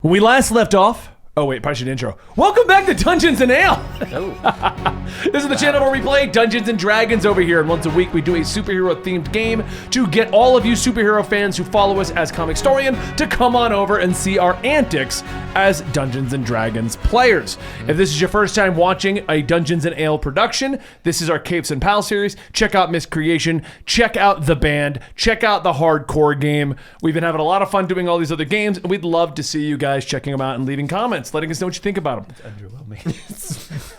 When we last left off, oh wait, probably should intro. Welcome back to Dungeons and Ale. This is the channel where we play Dungeons and Dragons over here, and once a week we do a superhero-themed game to get all of you superhero fans who follow us as Comic Storian to come on over and see our antics as Dungeons and Dragons players. If this is your first time watching a Dungeons and Ale production, this is our Capes and Pal series. Check out Miscreation, check out the band, check out the hardcore game. We've been having a lot of fun doing all these other games, and we'd love to see you guys checking them out and leaving comments, letting us know what you think about them. It's underwhelming.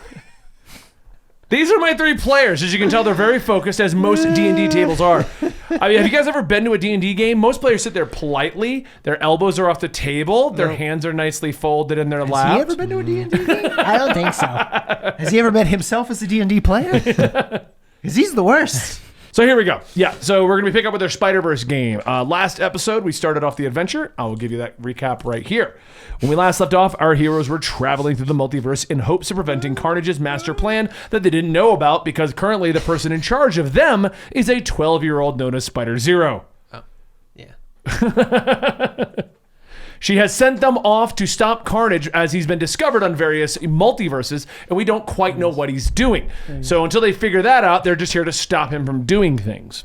These are my three players. As you can tell, they're very focused, as most D&D tables are. I mean, have you guys ever been to a D&D game? Most players sit there politely. Their elbows are off the table. Their hands are nicely folded in their lap. Has he ever been to a D&D game? I don't think so. Has he ever met himself as a D&D player? Because he's the worst. So here we go. Yeah, so we're going to be picking up with our Spider-Verse game. Last episode, we started off the adventure. I will give you that recap right here. When we last left off, our heroes were traveling through the multiverse in hopes of preventing Carnage's master plan that they didn't know about, because currently the person in charge of them is a 12-year-old known as Spider-Zero. Oh, yeah. She has sent them off to stop Carnage, as he's been discovered on various multiverses, and we don't quite know what he's doing. So until they figure that out, they're just here to stop him from doing things.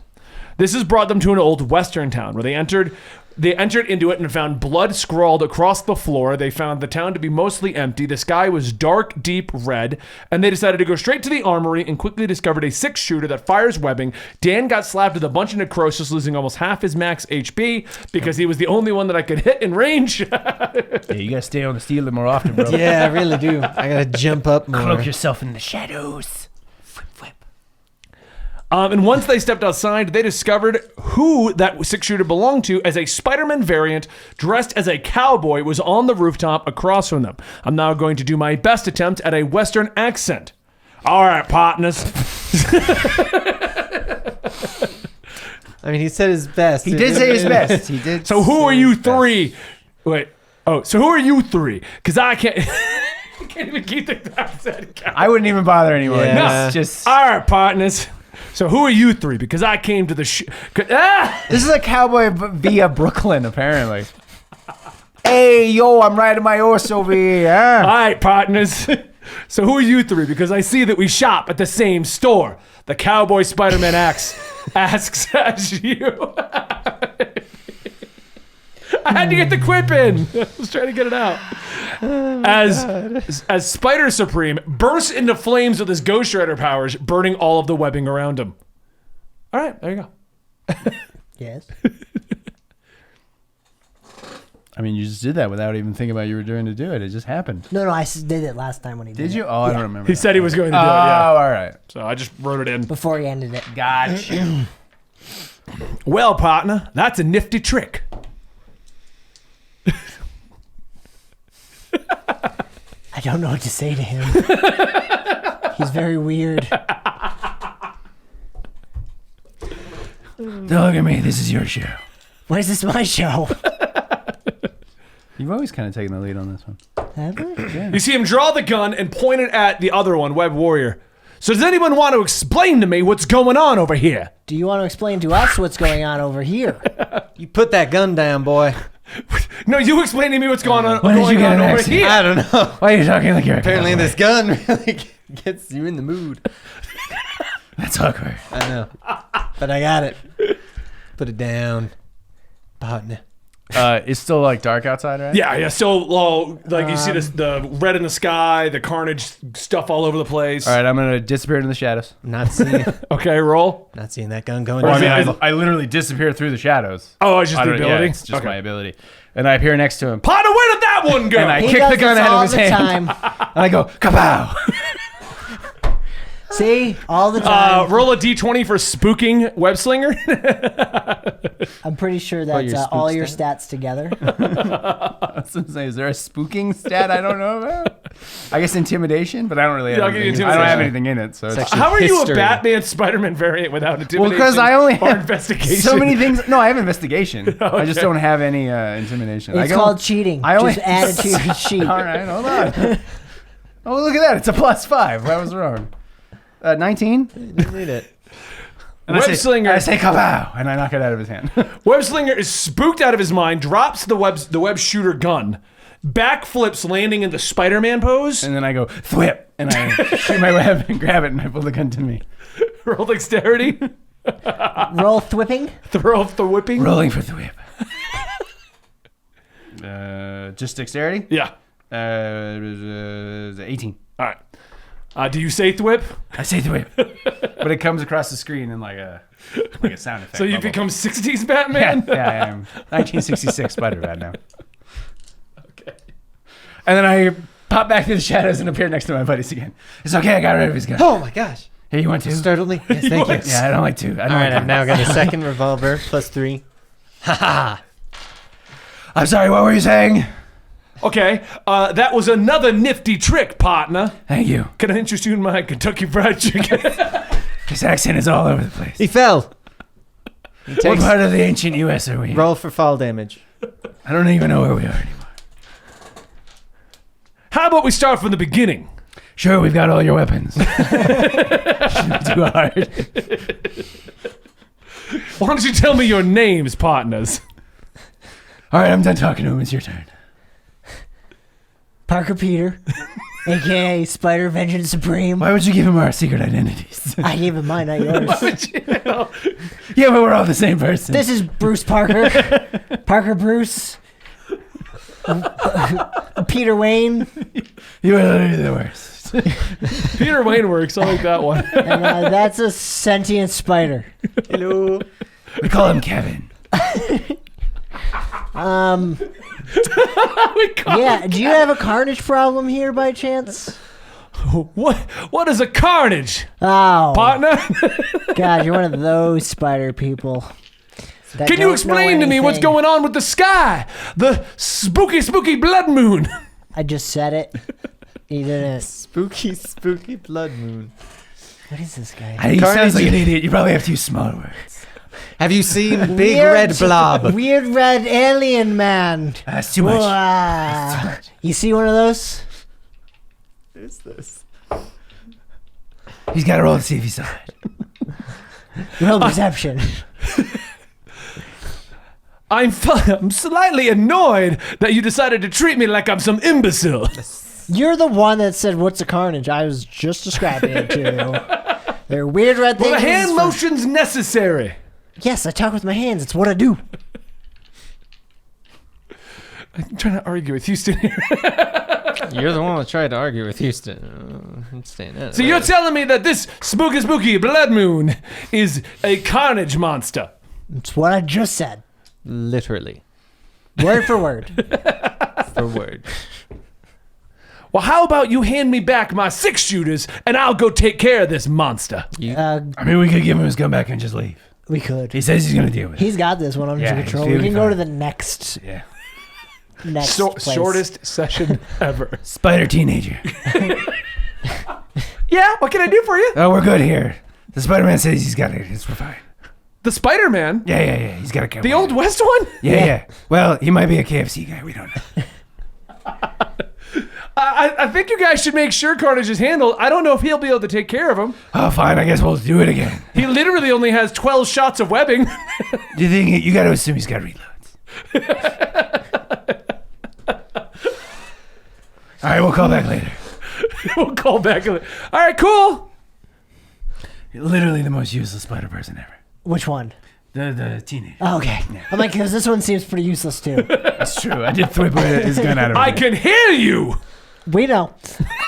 This has brought them to an old western town where they entered into it and found blood scrawled across the floor. They found the town to be mostly empty. The sky was dark, deep red, and they decided to go straight to the armory and quickly discovered a 6-shooter that fires webbing. Dan got slapped with a bunch of necrosis, losing almost half his max HP because he was the only one that I could hit in range. Yeah, you gotta stay on the steel more often, bro. Yeah, I really do. I gotta jump up more. Cloak yourself in the shadows. Flip. And once they stepped outside, they discovered who that 6-shooter belonged to, as a Spiderman variant dressed as a cowboy was on the rooftop across from them. I'm now going to do my best attempt at a Western accent. All right, partners. I mean, he said his best. He did say his best. He did. So who say are you his best. three? Wait. Oh, so who are you three? Because I can't... I can't even keep the accent. I wouldn't even bother anymore. Yeah. No, just... All right, partners. So who are you three? Because I came to the This is a cowboy via Brooklyn, apparently. Hey, yo, I'm riding my horse over here. All right, partners. So who are you three? Because I see that we shop at the same store. The cowboy Spider-Man asks as you. I had to get the quip in. I was trying to get it out. As Spider Supreme bursts into flames with his Ghost Shredder powers, burning all of the webbing around him. All right, there you go. Yes. I mean, you just did that without even thinking about you were doing to do it. It just happened. No, I did it last time when he did Did it. you? Oh, I don't remember. He said he was going to do it, Oh, yeah. all right. So I just wrote it in. Before he ended it. Gotcha. Well, partner, that's a nifty trick. I don't know what to say to him. He's very weird. Don't look at me. This is your show. Why is this my show? You've always kind of taken the lead on this one. Have I? Yeah. You see him draw the gun and point it at the other one, Web Warrior. So does anyone want to explain to me what's going on over here? Do you want to explain to us what's going on over here? You put that gun down, boy. No, you explain to me what's going on, When did you get an over accent? here. I don't know. Why are you talking like you're a Apparently, cowboy? this gun really gets you in the mood. That's awkward. I know. But I got it. Put it down. Partner. It's still like dark outside, right? Yeah. So like you see the red in the sky, the carnage stuff all over the place. All right, I'm gonna disappear into the shadows. Not seeing Okay, roll. not seeing that gun going Well, I down. mean, I literally disappear through the shadows. Oh, it's just the Yeah, ability? it's just Okay. my ability. And I appear next to him. Partner, where did that one go? And I He kick does the gun this out all of his the hand. time. And I go, kapow! See? All the time. Roll a d20 for spooking Webslinger. I'm pretty sure your that's spook all your stat? stats together. That's what I'm saying. Is there a spooking stat I don't know about? I guess intimidation, but I don't really have Yeah, I'll give you anything. I don't have intimidation. anything in it. So it's Section- How are you a History. Batman Spider-Man variant without intimidation? well, because I only or have investigation? so many things. No, I have investigation. I just Okay. don't have any intimidation. It's called cheating. I only- Just add it to your sheet. All right, hold on. Oh, look at that. It's a +5. I was wrong. 19? Didn't read it. And I Webslinger. I say kapow, and I knock it out of his hand. Webslinger is spooked out of his mind, drops the web shooter gun, backflips, landing in the Spider-Man pose. And then I go, thwip. And I shoot my web and grab it and I pull the gun to me. Roll dexterity. Roll thwipping. Throw off the whipping. Rolling for thwip. Just dexterity? Yeah. 18. All right. Do you say thwip? I say thwip. But it comes across the screen in like a sound effect. So you bubble. become 60s Batman? Yeah, I am. 1966 Spider-Man now. Okay. And then I pop back to the shadows and appear next to my buddies again. It's okay, I got rid of his gun. Oh my gosh. Hey, you want two? Startled me? Yes, thank you. Yeah, I don't like two. All right, I've now got a second revolver plus 3. I'm sorry, what were you saying? Okay. That was another nifty trick, partner. Thank you. Can I interest you in my Kentucky Fried Chicken? His accent is all over the place. He fell. He What takes part of the ancient U.S. are we in? roll for fall damage. I don't even know where we are anymore. How about we start from the beginning? Sure, we've got all your weapons. Shouldn't be too hard. Why don't you tell me your names, partners? All right, I'm done talking to him. It's your turn. Parker Peter, a.k.a. Spider Vengeance Supreme. Why would you give him our secret identities? I gave him mine, not yours. Yeah, but we're all the same person. This is Bruce Parker. Parker Bruce. Peter Wayne. You are literally the worst. Peter Wayne works. I like that one. And that's a sentient spider. Hello. We call him Kevin. Yeah, do you have a carnage problem here by chance? What is a carnage, Oh, partner? God, you're one of those spider people. that Can you don't explain know to me what's anything. going on with the sky? The spooky blood moon. I just said it. You didn't. Spooky blood moon. What is this guy? He Carnage. sounds like an idiot. You probably have to use smaller words. Have you seen Big Weird- Red Blob? Weird red alien man. That's too much. Wow. You see one of those? What is this? He's got to roll to see if he saw it. Roll perception. I'm slightly annoyed that you decided to treat me like I'm some imbecile. You're the one that said, "What's a carnage?" I was just describing it to you. They're weird red things. Well, the hand for- motion's necessary. Yes, I talk with my hands. It's what I do. I'm trying to argue with Houston here. You're the one that tried to argue with Houston. Staying out. So you're telling me that this spooky blood moon is a carnage monster? It's what I just said. Literally. Word for word. For word. Well, how about you hand me back my 6-shooters and I'll go take care of this monster? I mean, we could give him his gun back and just leave. We could. He says he's going to deal with it. He's got this one under Yeah, control. he's We can go fine. to the next Yeah. place. Shortest session ever. Spider teenager. Yeah, what can I do for you? Oh, we're good here. The Spider-Man says he's got it. We're fine. The Spider-Man? Yeah. He's got a camera. The Old West one? Yeah. Well, he might be a KFC guy. We don't know. I think you guys should make sure Carnage is handled. I don't know if he'll be able to take care of him. Oh, fine. I guess we'll do it again. He literally only has 12 shots of webbing. Do you think you got to assume he's got reloads? All right, we'll call back later. We'll call back. All right, cool. Literally the most useless spider person ever. Which one? The teenager. Oh, okay. I'm like, because this one seems pretty useless too. That's true. I did thwip his gun out of I him. can hear you. We know.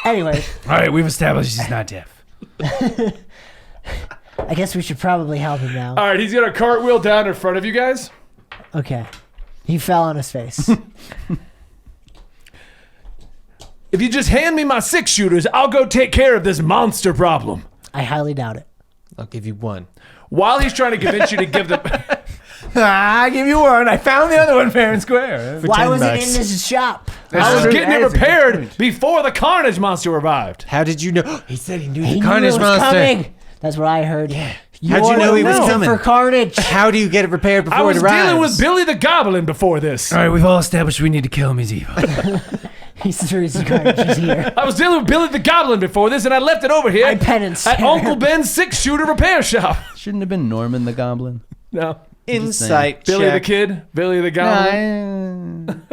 Anyway, All right, we've established he's not deaf. I guess we should probably help him now. All right, he's got a cartwheel down in front of you guys. Okay. He fell on his face. If you just hand me my 6-shooters, I'll go take care of this monster problem. I highly doubt it. I'll give you one. While he's trying to convince you to give them... I give you one. I found the other one fair and square. Why was it $10. in his shop? I was true. getting it That is a good repaired point. before the Carnage monster arrived. How did you know? He said he knew He the knew Carnage it was monster. coming. That's what I heard. Yeah. How'd you know he was coming? For Carnage. How do you get it repaired before I was it arrives? dealing with Billy the Goblin before this. All right, we've all established we need to kill him. He's evil. He's the reason Carnage is here. I was dealing with Billy the Goblin before this, and I left it over here I penance. at Uncle Ben's 6-shooter repair shop. Shouldn't have been Norman the Goblin. No. Insight Billy the check. Kid, Billy the Goblin.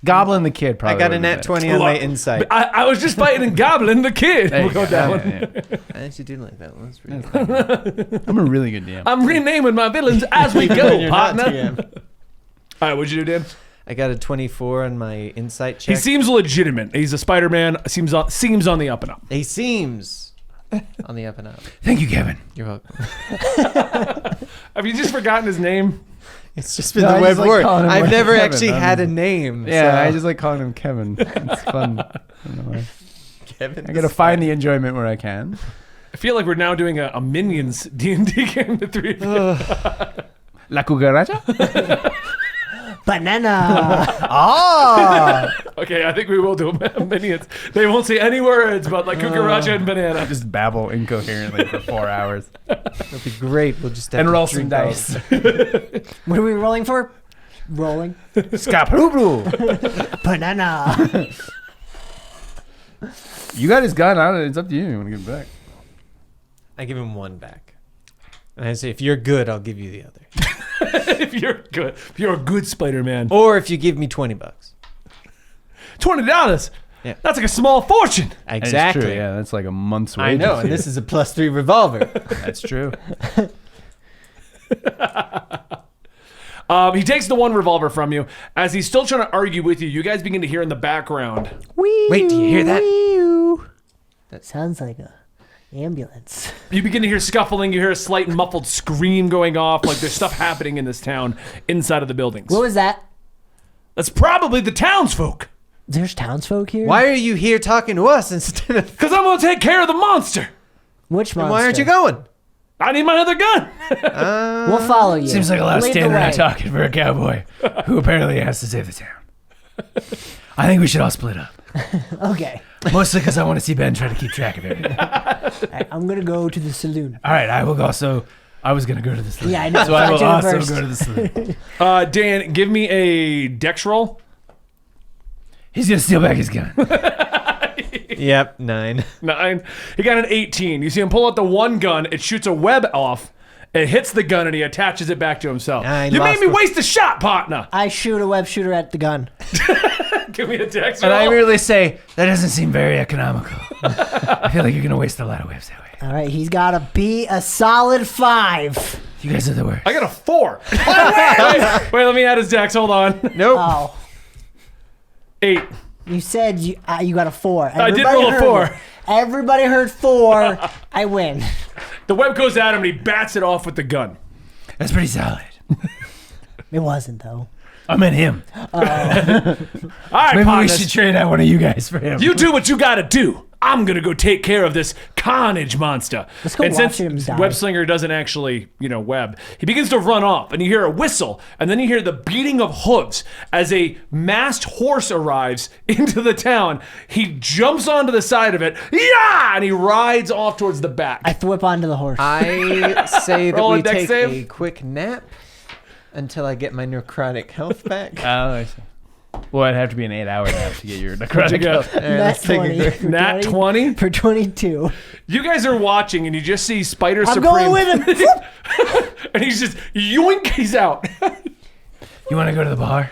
Goblin the Kid, I probably. got a would've nat been 20 on my insight. I was just fighting Goblin the Kid. There you We'll go with go. that one. I actually did like that one. That's really fun. I'm a really good DM. I'm renaming my villains as we go, You're not partner. TM. All right, what'd you do, Dan? I got a 24 on my insight He check. seems legitimate. He's a Spider-Man. Seems on the up and up. He seems on the up and up. Thank you, Kevin. You're welcome. Have you just forgotten his name? It's just been No, the I web just like word. calling him I've never Kevin. actually had a name. Yeah, so. I just like calling him Kevin. It's fun. I don't know why. Kevin. I gotta find the enjoyment where I can. I feel like we're now doing a Minions D&D game, the three of you. La cucaracha? Banana. Okay, I think we will do Minions. They won't say any words but like cucaracha and banana. Just babble incoherently for 4 hours. That'd be great. We'll just have And to roll some drink all- dice. What are we rolling for? Rolling. Skaprubru. Banana. You got his gun. It's up to you. You want to give it back? I give him one back. And I say, if you're good, I'll give you the other. If you're a good Spider-Man. Or if you give me $20. $20. Yeah. That's like a small fortune. Exactly. It's true, yeah, that's like a month's wage. I know, and this is a +3 revolver. That's true. He takes the one revolver from you. As he's still trying to argue with you, you guys begin to hear in the background. Wait, do you hear that? That sounds like a ambulance. You begin to hear scuffling. You hear a slight muffled scream going off. Like there's stuff happening in this town inside of the buildings. What was that? That's probably the townsfolk. There's townsfolk here? Why are you here talking to us instead of... Because I'm going to take care of the monster. Which monster? Why aren't you going? I need my other gun. We'll follow you. Seems like a lot of Lead the standing around way. talking for a cowboy who apparently has to save the town. I think we should all split up. Okay. Mostly because I want to see Ben try to keep track of everything. All Alright, I'm going to go to the saloon. right, I will also... I was going to go to the saloon. Yeah, I know. So I will Thought you were also first. go to the saloon. Dan, give me a dex roll. He's going to steal back his gun. Yep, 9. 9. He got an 18. You see him pull out the one gun. It shoots a web off. It hits the gun and he attaches it back to himself. I You lost made me the- waste a shot, partner. I shoot a web shooter at the gun. Give me a dex And roll. I merely say, that doesn't seem very economical. I feel like you're going to waste a lot of waves that way. Alright, he's got to be a solid 5. You guys are the worst. I got a 4. wait, let me add his dex. Hold on. Nope. Oh. 8. You said you got a 4. I did Everybody roll a heard 4. it. Everybody heard 4. I win. The web goes at him and he bats it off with the gun. That's pretty solid. It wasn't, though. I meant him. All right, Maybe we partners. should trade out one of you guys for him. You do what you gotta do. I'm gonna go take care of this carnage monster. Let's go and watch since him die. Webslinger doesn't actually, web, he begins to run off, and you hear a whistle, and then you hear the beating of hooves as a masked horse arrives into the town. He jumps onto the side of it, yeah, and he rides off towards the back. I thwip onto the horse. I say that Roll a we dex take save. a quick nap until I get my necrotic health back. Oh, I see. Well, it'd have to be an 8-hour nap to get your necrotic health. Nat take a 20. quick- for Nat 20? For 22. You guys are watching, and you just see Spider I'm Supreme. going with him. And he's just, yoink, he's out. You want to go to the bar?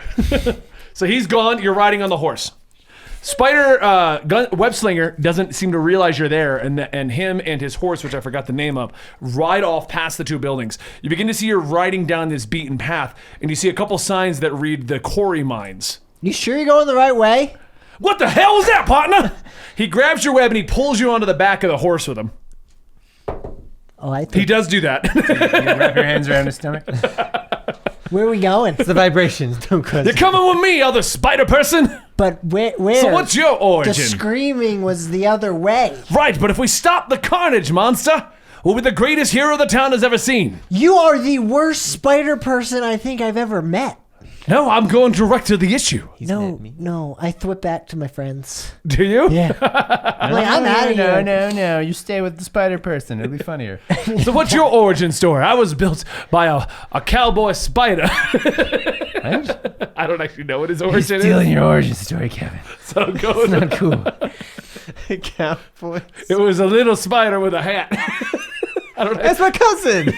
So he's gone. You're riding on the horse. Webslinger doesn't seem to realize you're there, and him and his horse, which I forgot the name of, ride off past the two buildings. You begin to see you're riding down this beaten path, and you see a couple signs that read the quarry mines. You sure you're going the right way? What the hell is that, partner? He grabs your web and he pulls you onto the back of the horse with him. Oh, I He think. does do that. You wrap your hands around his stomach? Where are we going? It's the vibrations. Don't cause You're coming with me, other spider person. But where? So what's your The origin? screaming was the other way. Right, but if we stop the carnage monster, we'll be the greatest hero the town has ever seen. You are the worst spider person I think I've ever met. No, I'm going direct to the issue. No, I thwip back to my friends. Do you? Yeah. I'm like, I'm out of here. No. You stay with the spider person. It'll be funnier. So what's your origin story? I was built by a cowboy spider. What? I don't actually know what his He's origin stealing is. your origin story, Kevin. So go. Not cool. Cowboy. It was a little spider with a hat. I don't know. That's my cousin.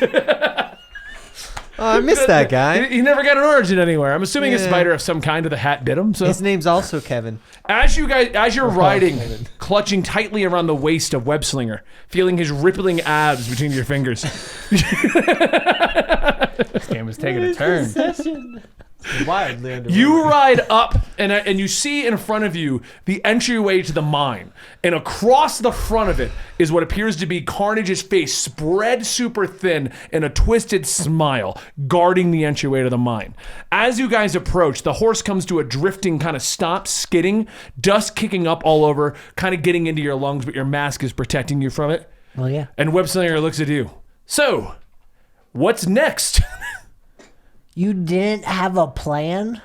Oh, I missed that guy. He never got an origin anywhere. I'm assuming a spider of some kind, or the hat bit him. So His name's also Kevin. as you're riding, Kevin. clutching tightly around the waist of Webslinger, feeling his rippling abs between your fingers. This game was taking a turn. Wildly underrated. You ride up, and you see in front of you the entryway to the mine. And across the front of it is what appears to be Carnage's face, spread super thin in a twisted smile, guarding the entryway to the mine. As you guys approach, the horse comes to a drifting kind of stop, skidding, dust kicking up all over, kind of getting into your lungs, but your mask is protecting you from it. Well, yeah. And Webslinger looks at you. So, what's next? You didn't have a plan?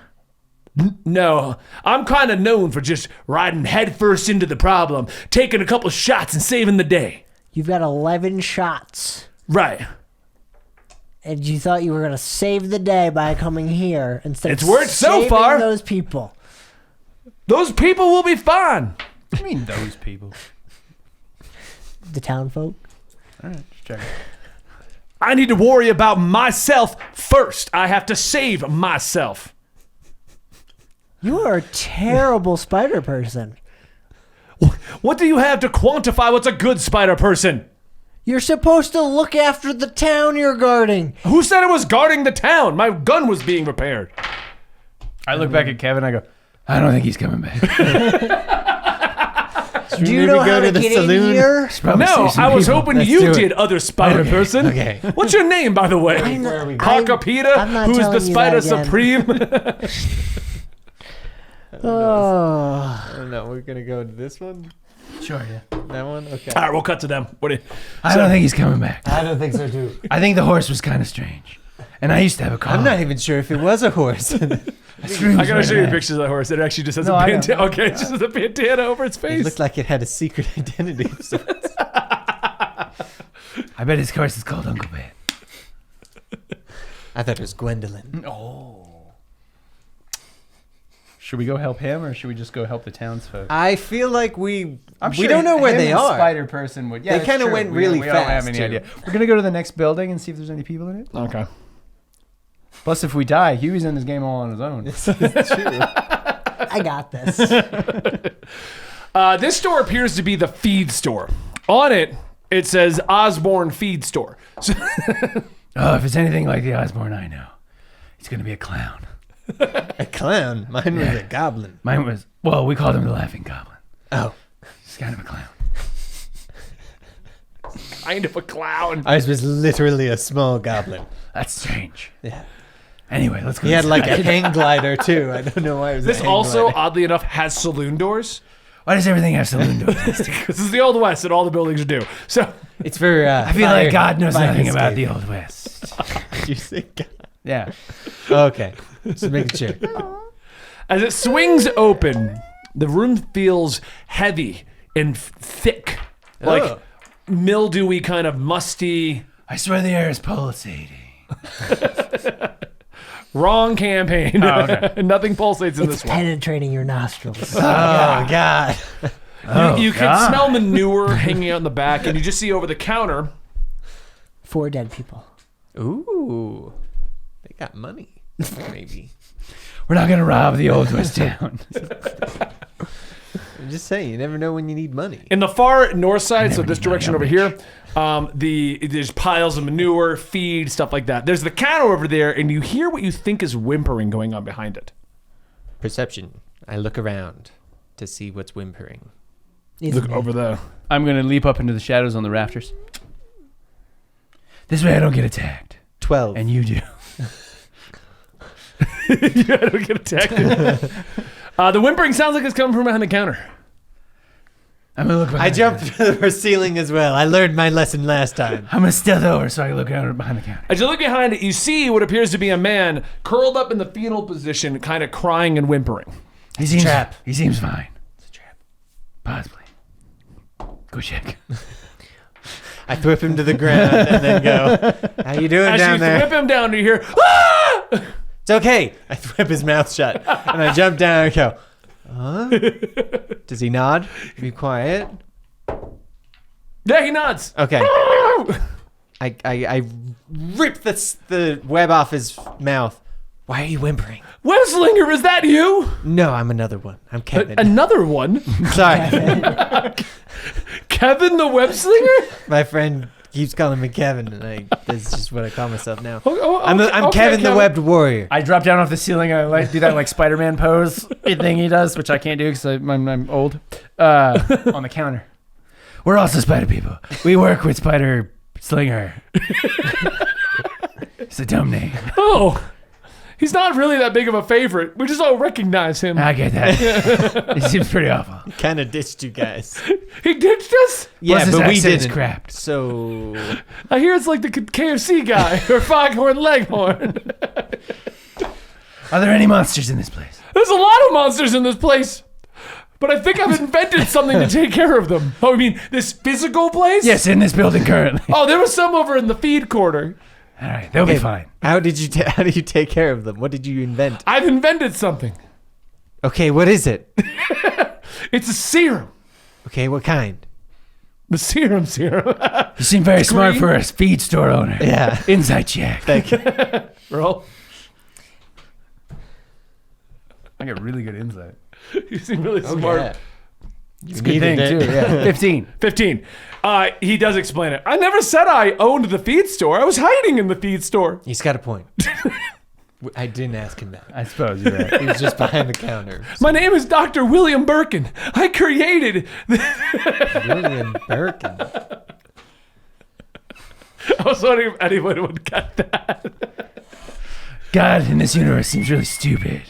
No, I'm kind of known for just riding headfirst into the problem, taking a couple shots and saving the day. You've got 11 shots. Right. And you thought you were going to save the day by coming here instead It's of worked so saving far. those people. Those people will be fine. What do you mean those people? The town folk. All right, just checking. I need to worry about myself first. I have to save myself. You are a terrible spider person. What do you have to quantify what's a good spider person? You're supposed to look after the town you're guarding. Who said I was guarding the town? My gun was being repaired. I look back at Kevin. I go, I don't think he's coming back. Do you maybe know go how to to the get saloon? in here? No, I was hoping Let's you do it. did, other spider person. Okay. What's your name, by the way? I'm Cockapita, not who's the telling you spider that again. supreme. Oh. I don't know. We're gonna go to this one. Sure, yeah. That one. Okay. All right, we'll cut to them. What do you? I don't think he's coming back. I don't think so too. I think the horse was kind of strange. And I used to have a car. I'm not even sure if it was a horse. I gotta show you pictures of that horse. It actually just has No, a I know. bandana. Okay, it just has a bandana over its It face. looked like it had a secret identity. of sorts. I bet his horse is called Uncle Ben. I thought it was Gwendolyn. Oh. Should we go help him, or should we just go help the townsfolk? I feel like we I'm sure don't know where him they and are. Spider person would. Yeah, They that's kinda true. went We really don't have fast, any too. idea. We're gonna go to the next building and see if there's any people in it. Okay. Plus, if we die, Huey's in this game all on his own. It's true. I got this. This store appears to be the feed store. On it, it says Osborne Feed Store. So, Oh, if it's anything like the Osborne I know, he's gonna be a clown. A clown. Mine was a goblin. Mine was, well, we called him the Laughing Goblin. Oh. He's kind of a clown. kind of a clown. Ours was literally a small goblin. That's strange. Yeah. Anyway, let's go. He had like a inside. hang glider too. I don't know why it was. This a hang also, glider. oddly enough, has saloon doors. Why does everything have saloon doors? This is the Old West, and all the buildings do. So, It's very. I feel like God knows nothing about the old. Old West. Did you say God? Yeah. Okay. Just making sure. as it swings open, the room feels heavy and thick, like Oh. mildewy, kind of musty. I swear the air is pulsating. Wrong campaign. Oh, okay. Nothing pulsates in It's this one. penetrating your nostrils. Oh God. You can God. smell manure hanging out in the back, and you just see over the counter. 4 dead people. Ooh. They got money. Maybe. We're not gonna rob the Old West town. I'm just saying. You never know when you need money. In the far north side, so never this knew my direction over here, there's piles of manure, feed, stuff like that. There's the counter over there, and you hear what you think is whimpering going on behind it. Perception. I look around to see what's whimpering. Easy, Look man. over there. I'm gonna leap up into the shadows on the rafters. This way I don't get attacked. 12. And you do. You don't get attacked. The whimpering sounds like it's coming from behind the counter. I'm gonna look behind I jumped to the ceiling as well. I learned my lesson last time. I'm gonna stealth over so I can look out behind the counter. As you look behind it, you see what appears to be a man curled up in the fetal position, kind of crying and whimpering. He seems trap. He seems fine. It's a trap. Possibly. Go check. I whip him to the ground and then go, how you doing As down you there? whip him down, you hear, ah! It's okay. I whip his mouth shut and I jump down and go, huh? Does he nod? Be quiet. Yeah, he nods. Okay. I rip the web off his mouth. Why are you whimpering? Webslinger, is that you? No, I'm another one. I'm Kevin. Another one? Sorry. Kevin the Webslinger? My friend keeps calling me Kevin, and that's just what I call myself now. I'm I'm Kevin the Webbed Warrior. I drop down off the ceiling. I do that like Spider-Man pose thing he does, which I can't do because I'm old. On the counter. We're also spider people. We work with Spider Slinger. It's a dumb name. Oh. He's not really that big of a favorite. We just all recognize him. I get that. It seems pretty awful. Kind of ditched you guys. He ditched us? Yeah, Plus but we his accent is didn't. crapped. So I hear it's like the KFC guy or Foghorn Leghorn. Are there any monsters in this place? There's a lot of monsters in this place. But I think I've invented something to take care of them. Oh, I mean, this physical place? Yes, in this building currently. Oh, there was some over in the feed corner. All right, they'll be fine. how did you take care of them? What did you invent? I've invented something. Okay, what is it? It's a serum. Okay, what kind? The serum. You seem very smart Green. for a feed store owner. Yeah. Inside check. Thank you. Roll. I got really good insight. You seem really smart. Yeah. It's a good thing, too. Yeah. 15. 15. He does explain it. I never said I owned the feed store. I was hiding in the feed store. He's got a point. I didn't ask him that. I suppose you're right. He was just behind the counter. My name is Dr. William Birkin. I created... William Birkin. I was wondering if anyone would get that. God in this universe seems really stupid.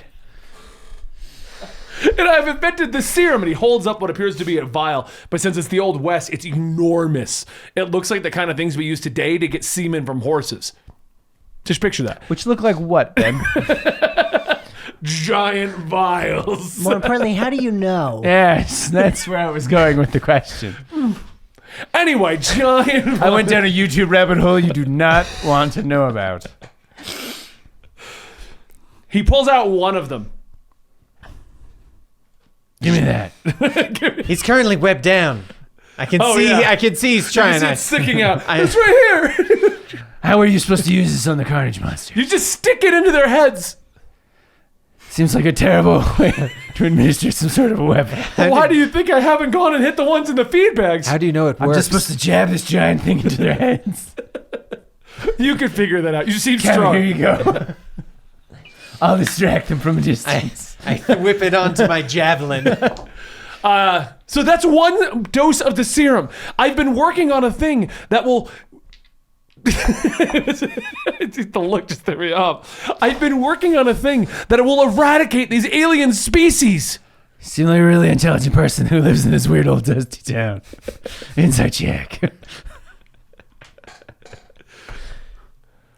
And I've invented the serum. And he holds up what appears to be a vial. But since it's the Old West, it's enormous. It looks like the kind of things we use today to get semen from horses. Just picture that. Which look like what, Ben? Giant vials. More importantly, how do you know? Yes, that's where I was going with the question. Anyway, giant vials. I went down a YouTube rabbit hole you do not want to know about. He pulls out one of them. Give me that. He's currently webbed down. I can Oh, see. yeah. I can see he's You trying. see it sticking out. I- It's right here. How are you supposed to use this on the Carnage Monster? You just stick it into their heads. Seems like a terrible way to administer some sort of a weapon. Why do you think I haven't gone and hit the ones in the feed bags? How do you know it I'm works? just supposed to jab this giant thing into their heads. You can figure that out. You seem Kevin, strong. here you go. I'll distract them from a distance. I whip it onto my javelin. So that's one dose of the serum. I've been working on a thing that will... the look just threw me off. I've been working on a thing that will eradicate these alien species. You seem like a really intelligent person who lives in this weird old dusty town. Inside check.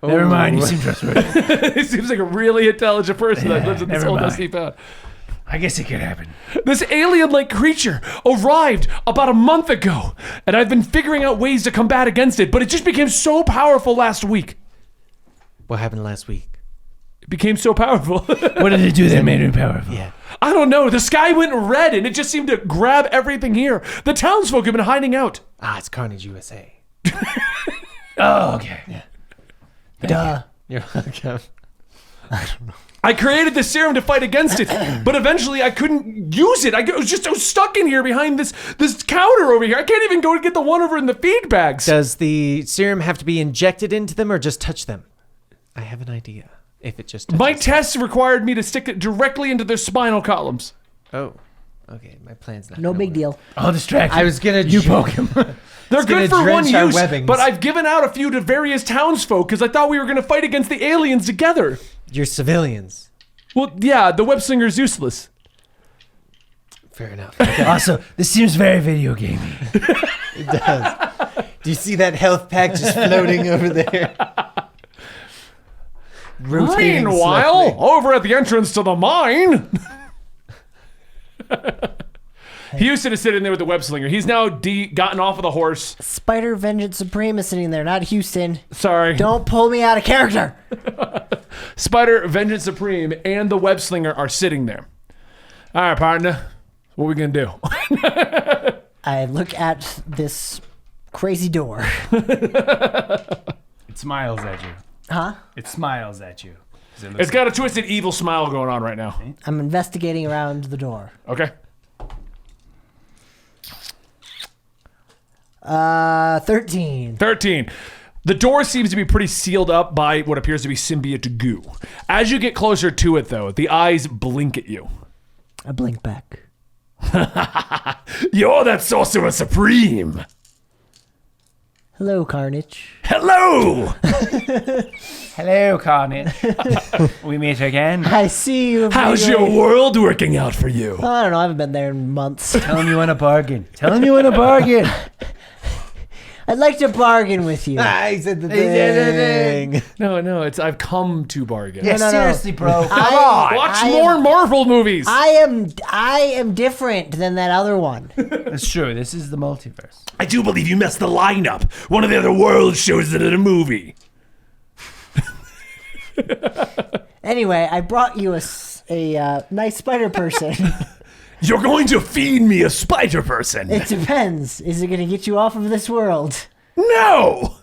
Never mind, you seem trustworthy. He seems like a really intelligent person that lives in this never old mind. dusty town. I guess it could happen. This alien-like creature arrived about a month ago, and I've been figuring out ways to combat against it, but it just became so powerful last week. What happened last week? It became so powerful. What did it do that made it powerful? Yeah. I don't know. The sky went red, and it just seemed to grab everything here. The townsfolk have been hiding out. Ah, it's Carnage USA. Oh, okay. Yeah. Duh. You're welcome. I created the serum to fight against it, but eventually I couldn't use it. I was stuck in here behind this counter over here. I can't even go to get the one over in the feed bags. Does the serum have to be injected into them or just touch them? I have an idea. If it just touches My them. tests required me to stick it directly into their spinal columns. Oh. Okay, my plan's not. No gonna big work. deal. I'll distract I was gonna. you. Poke him. They're gonna good for one drench our use, webbings. but I've given out a few to various townsfolk because I thought we were going to fight against the aliens together. You're civilians. Well, yeah, the Webslinger's useless. Fair enough. Also, this seems very video gamey. It does. Do you see that health pack just floating over there? Rotating Meanwhile, slowly. over at the entrance to the mine, Houston is sitting there with the Webslinger. He's now gotten off of the horse. Spider Vengeance Supreme is sitting there, not Houston. Sorry. Don't pull me out of character. Spider Vengeance Supreme and the Webslinger are sitting there. All right, partner. What are we going to do? I look at this crazy door. It smiles at you. Huh? It smiles at you. It's got a twisted evil smile going on right now. I'm investigating around the door. Okay. 13. 13. The door seems to be pretty sealed up by what appears to be symbiote goo. As you get closer to it, though, the eyes blink at you. I blink back. You're that sorcerer supreme. Hello, Carnage. Hello. Hello, Carnage. We meet again. I see you. How's your world working out for you? I don't know. I haven't been there in months. Tell him you want a bargain. Tell him you want a bargain. I'd like to bargain with you. I said the thing. No, it's I've come to bargain. Yeah, no. seriously, bro. Come on. Watch more Marvel movies. I am different than that other one. That's true. This is the multiverse. I do believe you messed the lineup. One of the other worlds shows it in a movie. Anyway, I brought you a nice spider person. You're going to feed me a spider person. It depends. Is it going to get you off of this world? No.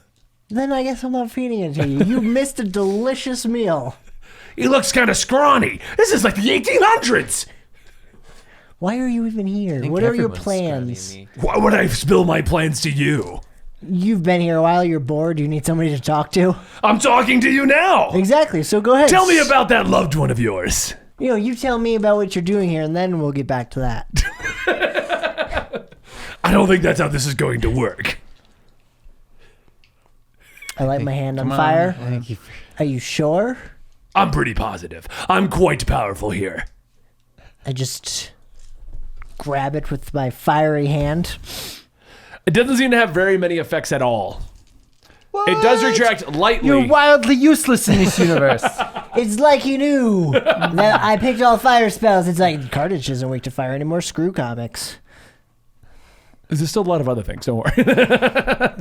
Then I guess I'm not feeding it to you. You missed a delicious meal. He looks kind of scrawny. This is like the 1800s. Why are you even here? What are your plans? Why would I spill my plans to you? You've been here a while. You're bored. You need somebody to talk to. I'm talking to you now. Exactly. So go ahead. Tell me about that loved one of yours. You tell me about what you're doing here, and then we'll get back to that. I don't think that's how this is going to work. I light my hand on fire. Thank you. Are you sure? I'm pretty positive. I'm quite powerful here. I just grab it with my fiery hand. It doesn't seem to have very many effects at all. It does retract lightly. You're wildly useless in this universe. It's like you knew that I picked all fire spells. It's like Carnage isn't weak to fire anymore. Screw comics. There's still a lot of other things. Don't worry.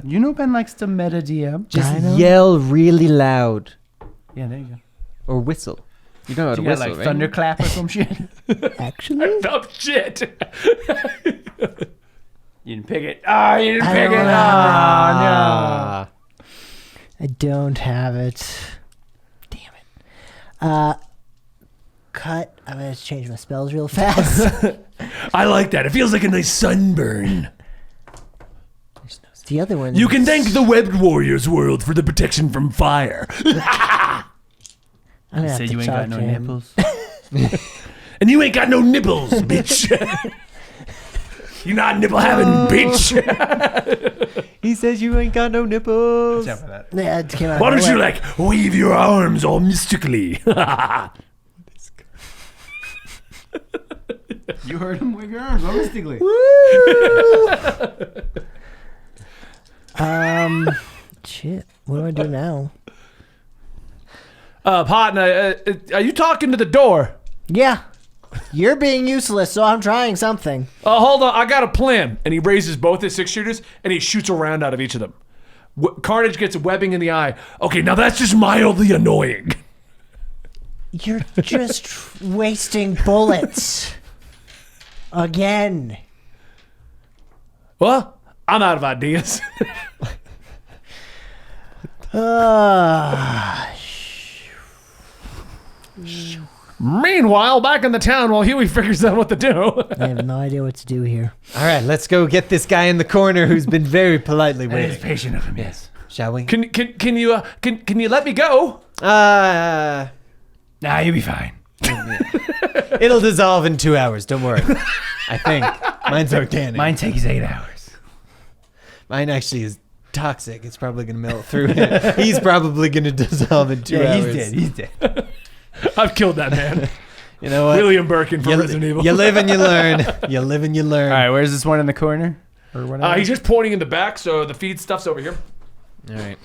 You know Ben likes to meta DM. Just yell really loud Yeah, there you go. or whistle. You know how to You got whistle, like right? thunderclap or some shit. Actually, Oh shit. You didn't pick it. Oh, you didn't I pick don't it. have Oh, I don't have it. Damn it. Cut. I'm gonna change my spells real fast. I like that. It feels like a nice sunburn. The other one. You can thank the Webbed Warriors world for the protection from fire. I'm gonna no. have Say to you ain't talk got no to him. nipples. And you ain't got no nipples, bitch. You not nipple having, bitch. He says you ain't got no nipples. Watch out for that. Yeah, it came out Why of don't you nowhere. like wave your arms all mystically? You heard him wave your arms realistically. Shit. What do I do now? Partner, are you talking to the door? Yeah. You're being useless, so I'm trying something. Hold on, I got a plan. And he raises both his 6-shooters and he shoots a round out of each of them. Carnage gets webbing in the eye. Okay, now that's just mildly annoying. You're just wasting bullets. Again. Well, I'm out of ideas. Meanwhile, back in the town while Huey figures out what to do. I have no idea what to do here. All right, let's go get this guy in the corner who's been very politely That is waiting. patient of him, yes. Shall we? Can you let me go? Nah, you'll be fine. It'll dissolve in 2 hours. Don't worry. I think mine's organic. Mine takes 8 hours. Mine actually is toxic. It's probably gonna melt through him. He's probably gonna dissolve in 2 hours. He's dead. I've killed that man. You know what? William Birkin from You, Resident Evil. you live and you learn. You live and you learn. All right, where's this one in the corner? Or whatever? He's just pointing in the back, so the feed stuff's over here. All right.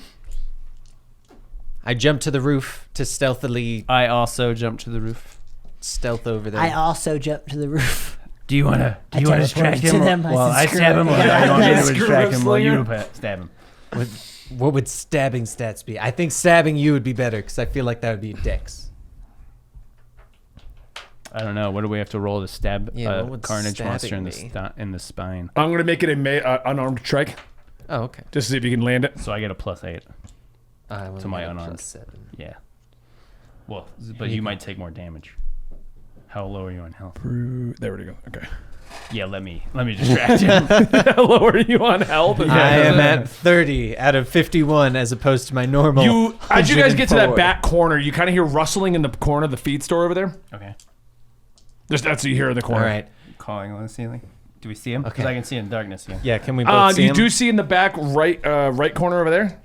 I jump to the roof to stealthily I also jumped to the roof. stealth over there. I also jumped to the roof. Do you want to I distract teleported to him? them. Well, I said, stab him. Or "Screw it." I want me to Screw distract him while you Webslinger. stab him. What would stabbing stats be? I think stabbing you would be better because I feel like that would be a dex. I don't know. What do we have to roll to stab Yeah, what would Carnage monster in stabbing the be? in the spine? I'm gonna make it a unarmed strike. Oh, okay. Just to see if you can land it. So I get a +8 to my unarmed. +7. Yeah. Well, but you might take more damage. How low are you on health? There we go. Okay. Yeah, let me distract you. How low are you on health? I am at 30 out of 51 as opposed to my normal. As you guys get to that 104. back corner, you kind of hear rustling in the corner of the feed store over there. Okay. Just that's what you hear in the corner. All right. Calling on the ceiling. Do we see him? Because Okay. I can see in darkness. Yeah. Yeah, can we both see You him? do see in the back right corner over there.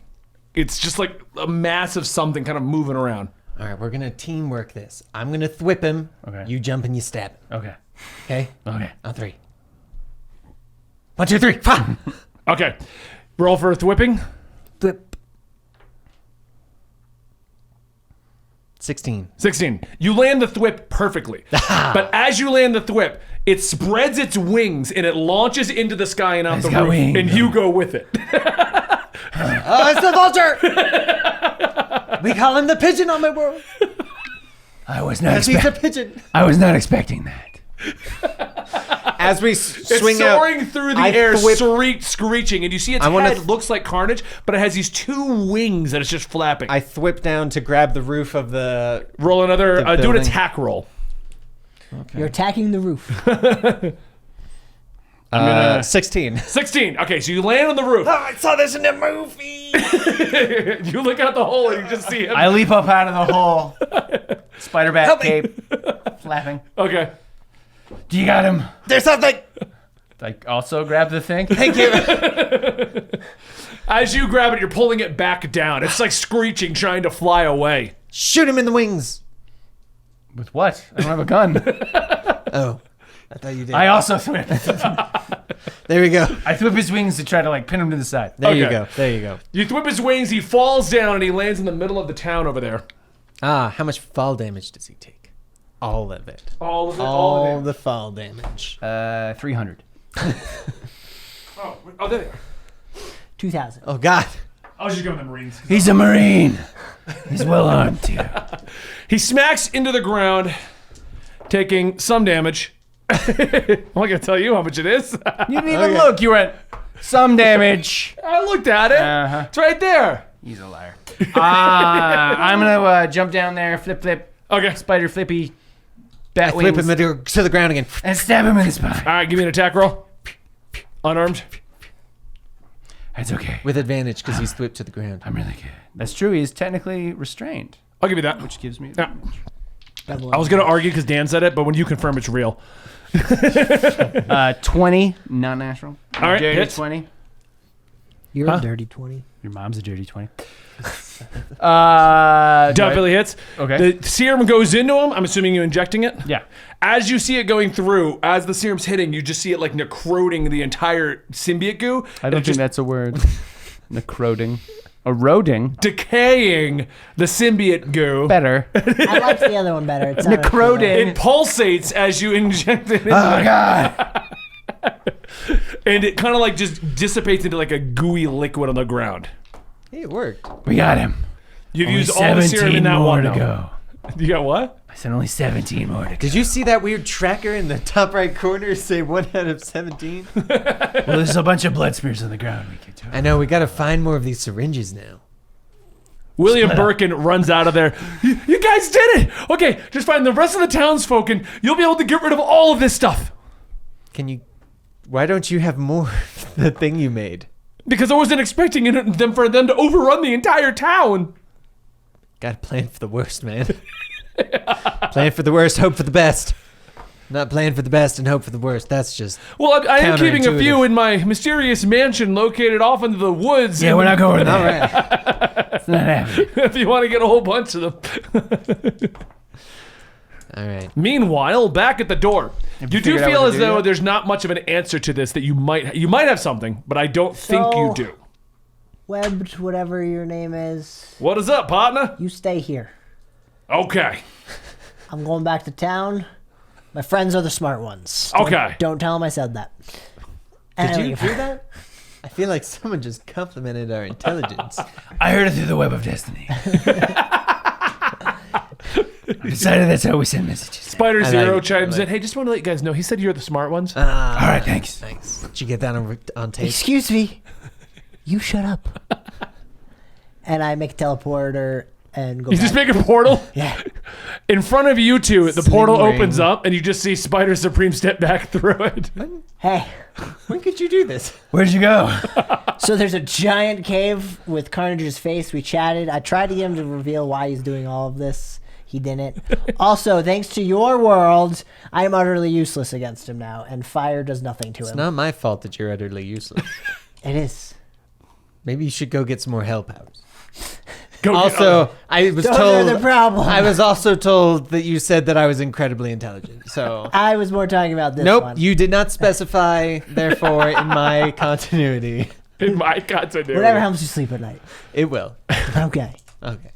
It's just like a massive something kind of moving around. All right, we're going to teamwork this. I'm going to thwip him. Okay. You jump and you stab him. Okay. Okay? Okay. On 3. 1, 2, 3. Fa! Okay. Roll for whipping. Thwip. 16. 16. You land the thwip perfectly. But as you land the thwip, it spreads its wings and it launches into the sky and out the got roof. wings. And you go with it. Oh, it's the vulture! We call him the pigeon on my world. I was not He's a pigeon. I was not expecting that. As we It's swing out, soaring through the I air, thwip- screeching, and you see its I wanna head looks like carnage, but it has these 2 wings that it's just flapping. I thwip down to grab the roof of the... Roll another, The do an building. attack roll. You're attacking the roof. 16. 16. Okay, so you land on the roof. I saw this in a movie. You look out the hole and you just see him. I leap up out of the hole. Spider bat cape. Flapping. Okay. Do you got him? There's something. I also grab the thing. Thank you. As you grab it, you're pulling it back down. It's like screeching, trying to fly away. Shoot him in the wings. With what? I don't have a gun. Oh, I thought you did. I also thwip. There we go. I thwip his wings to try to like pin him to the side. There you Okay. go. There you go. You thwip his wings, he falls down, and he lands in the middle of the town over there. How much fall damage does he take? All of it. All of it. All the fall damage. 300. Oh, there they are. 2,000. Oh, God. I was just going to the Marines. He's a Marine. He's well armed too. He smacks into the ground, taking some damage. I'm not going to tell you how much it is. You didn't even look. You went some damage. I looked at it. Uh-huh. It's right there. He's a liar. I'm gonna jump down there, flip, Okay. spider flippy, bat Whip wings, him to the ground again. and stab him in the spine. All right, give me an attack roll. Unarmed. That's okay. With advantage because he's whipped to the ground. I'm really good. That's true. He's technically restrained, I'll give you that. which gives me. Yeah. I was going to argue because Dan said it, but when you confirm it's real. 20, not natural. All right, dirty hits. 20. You're a dirty 20. Your mom's a dirty 20. Definitely hits. Okay. The serum goes into him. I'm assuming you're injecting it. Yeah. As you see it going through, as the serum's hitting, you just see it like necroting the entire symbiote goo. I don't think that's a word. Necroding. Eroding. Decaying the symbiote goo. Better. I like the other one better. It's not Necroding. It pulsates as you inject it. Oh my god. And it kind of like just dissipates into like a gooey liquid on the ground. Hey, it worked. We got him. You've Only used all the serum in that more one. to though. go. You got what? I said only 17 more to go. Did you see that weird tracker in the top right corner say 1 out of 17? Well, there's a bunch of blood smears on the ground. We could do it. I know, we got to find more of these syringes now. William Split up. Birkin runs out of there. You guys did it! Okay, just find the rest of the townsfolk and you'll be able to get rid of all of this stuff. Why don't you have more of the thing you made? Because I wasn't expecting for them to overrun the entire town. Got to plan for the worst, man. Plan for the worst, hope for the best. Not plan for the best and hope for the worst. That's just... Well, I am keeping a few Counterintuitive. in my mysterious mansion located off into the woods. Yeah, we're not going there. All right. It's not happening. If you want to get a whole bunch of them. All right. Meanwhile, back at the door, you do figured out feel what as to do though yet? there's not much of an answer to this that you might have something, but I don't think you So- do. Webbed, whatever your name is, What is up, partner? you stay here. Okay. I'm going back to town. My friends are the smart ones. Okay. Don't tell them I said that. And Did I you leave. hear that? I feel like someone just complimented our intelligence. I heard it through the web of destiny. I decided that's how we send messages. Spider I like Zero it. chimes I like in. Hey, just want to let you guys know. He said you're the smart ones. All right, thanks. Thanks. Did you get that on tape? Excuse me. You shut up. And I make a teleporter and go You back. just make a portal? Yeah. In front of you two, the portal Slingering. opens up and you just see Spider Supreme step back through it. Hey. When could you do this? Where'd you go? So there's a giant cave with Carnage's face. We chatted. I tried to get him to reveal why he's doing all of this. He didn't. Also, thanks to your world, I am utterly useless against him now, and fire does nothing to It's him. not my fault that you're utterly useless. It is. Maybe you should go get some more hell powers. Go Also, I was Those told are the problem. I was also told that you said that I was incredibly intelligent. So I was more talking about this nope, one. you did not specify. Therefore, in my continuity, in my continuity. Whatever helps you sleep at night. it will. Okay. Okay,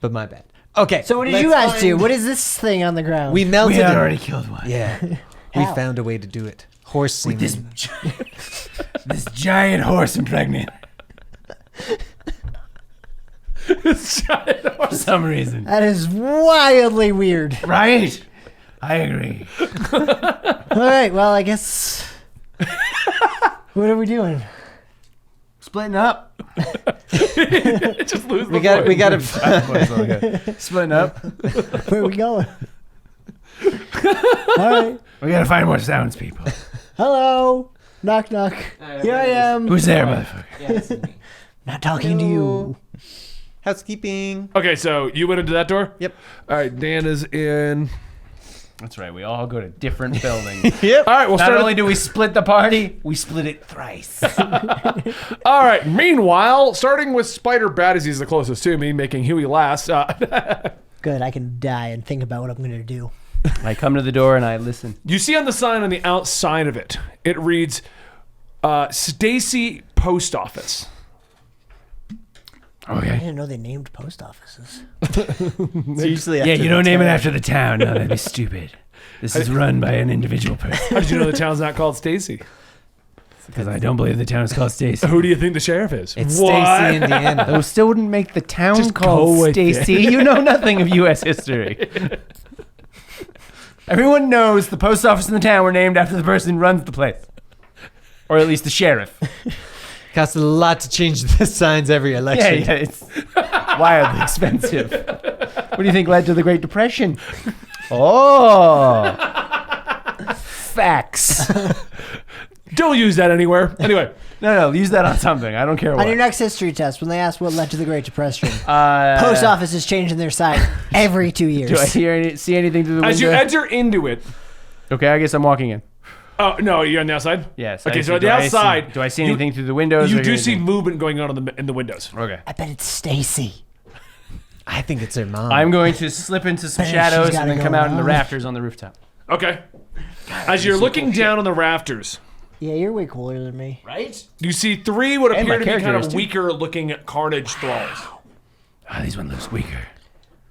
but my bad. Okay. So what did let's you guys find- do? What is this thing on the ground? We melted We had it. already killed one. Yeah, we How? found a way to do it. Horse semen. This giant horse impregnated. For some reason. That is wildly weird. Right? I agree. All right. Well, I guess. What are we doing? Splitting up. Just lose the we got. We got to. Splitting up. Where are we going? All right. We gotta find more sounds, people. Hello. Knock knock. Here I am. Who's there, motherfucker? Not talking to you. Housekeeping. Okay, so you went into that door? Yep. All right, Dan is in. That's right. We all go to different buildings. Yep. All right, we'll Not start. only do we split the party, we split it thrice. All right, meanwhile, starting with Spider Bad as he's the closest to me, making Huey last. Good. I can die and think about what I'm gonna do. I come to the door and I listen. You see on the sign on the outside of it, it reads Stacy Post Office. I Okay. didn't know they named post offices. Usually Yeah, you don't name it after the town. No, that'd be stupid. This is run by an individual person. How did you know the town's not called Stacy? Because I don't believe the town is called Stacy. Who do you think the sheriff is? It's What? Stacy, Indiana. That still wouldn't make the town Just go called with it. Stacy. You know nothing of U.S. history. Everyone knows the post office in the town were named after the person who runs the place. Or at least the sheriff. Costs a lot to change the signs every election. Yeah, it's wildly expensive. What do you think led to the Great Depression? Oh. Facts. Don't use that anywhere. Anyway, No, use that on something. I don't care what. On your next history test, when they ask what led to the Great Depression, Uh, post office is changing their sign every 2 years. Do I see anything through the as you window? enter into it, Okay, I guess I'm walking in. oh no, you're on the outside. Yes. Okay, I so see- on the outside, do I see anything through the windows? you or do hear see anything? movement going on in the windows. Okay. I bet it's Stacy. I think it's her mom. I'm going to slip into some Bet she's shadows got and it then come going out in the on. rafters on the rooftop. Okay. As you're looking down on the rafters, Yeah, you're way cooler than me. Right? you see three what And appear my to be kind character is of too. weaker looking Carnage thralls. Ah, these one looks weaker.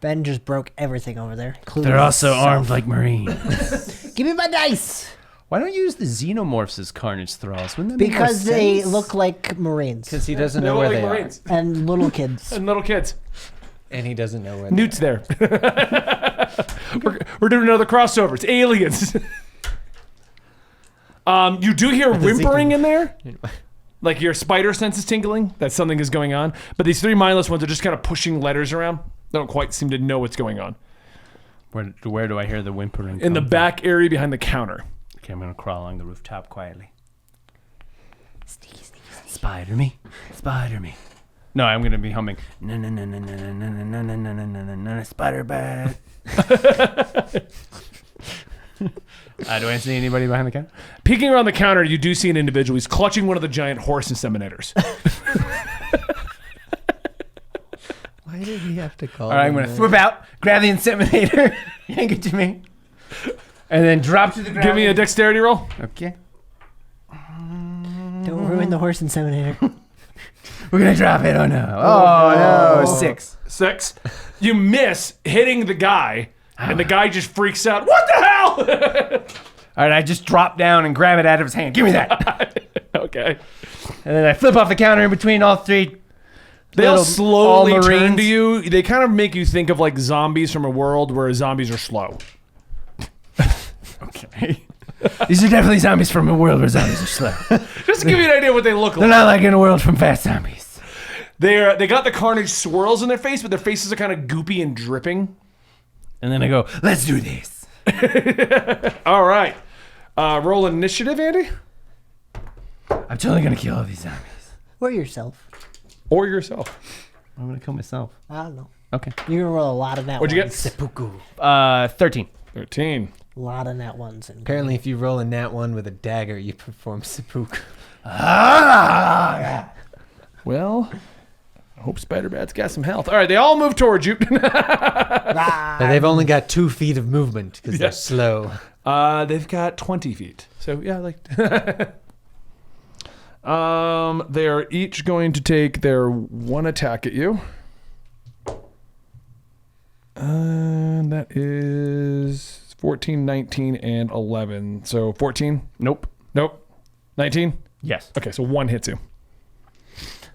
Ben just broke everything over there. including They're also himself. armed like Marines. Give me my dice! Why don't you use the xenomorphs as Carnage thralls? Wouldn't that make more Because they sense? look like Marines. because he doesn't They know look where like they Marines. And little kids. And little kids. are, and he doesn't know where. Newt's there. we're doing another crossover. It's aliens. You do hear does he whimpering do? in there. Like your spider sense is tingling that something is going on. But these three mindless ones are just kind of pushing letters around. They don't quite seem to know what's going on. Where do I hear the whimpering? In the come from? back area behind the counter. Okay, I'm gonna crawl along the rooftop quietly. Spider me, spider me. No, I'm gonna be humming. No, no, no, no, no, no, no, no, no, no, no, no, no, no, spider bat. Do I see anybody behind the counter? Peeking around the counter, you do see an individual. He's clutching one of the giant horse inseminators. Why did he have to call? All right, I'm them gonna that? whip out, grab the inseminator, yank it to me, and then drop to the ground. Give me a dexterity roll. Okay. Don't ruin the horse inseminator. We're gonna drop it. Oh no! Oh no! 6. 6. You miss hitting the guy, and the guy just freaks out. What the hell? All right, I just drop down and grab it out of his hand. Give me that. Okay. And then I flip off the counter in between all three. They all little slowly turn Marines. to you. They kind of make you think of like zombies from a world where zombies are slow. Okay. These are definitely zombies from a world where zombies are slow. Just to give you an idea of what they look They're like. not like in a world from fast zombies. They got the carnage swirls in their face, but their faces are kind of goopy and dripping. And then I go, let's do this. All right. Roll initiative, Andy. I'm totally going to kill all these zombies. Or yourself. Or yourself. I'm going to kill myself. I don't know. Okay. You're going to roll a lot of nat What'd you ones. get? Seppuku. 13. 13. A lot of nat ones. Apparently, if you roll a nat 1 with a dagger, you perform seppuku. Well, I hope Spider-Bat's got some health. All right, they all move towards you. But they've only got 2 feet of movement because they're slow. They've got 20 feet. So, yeah, like... they are each going to take their one attack at you. That is 14, 19, and 11. So 14? Nope. Nope. 19? Yes. Okay, so one hits you.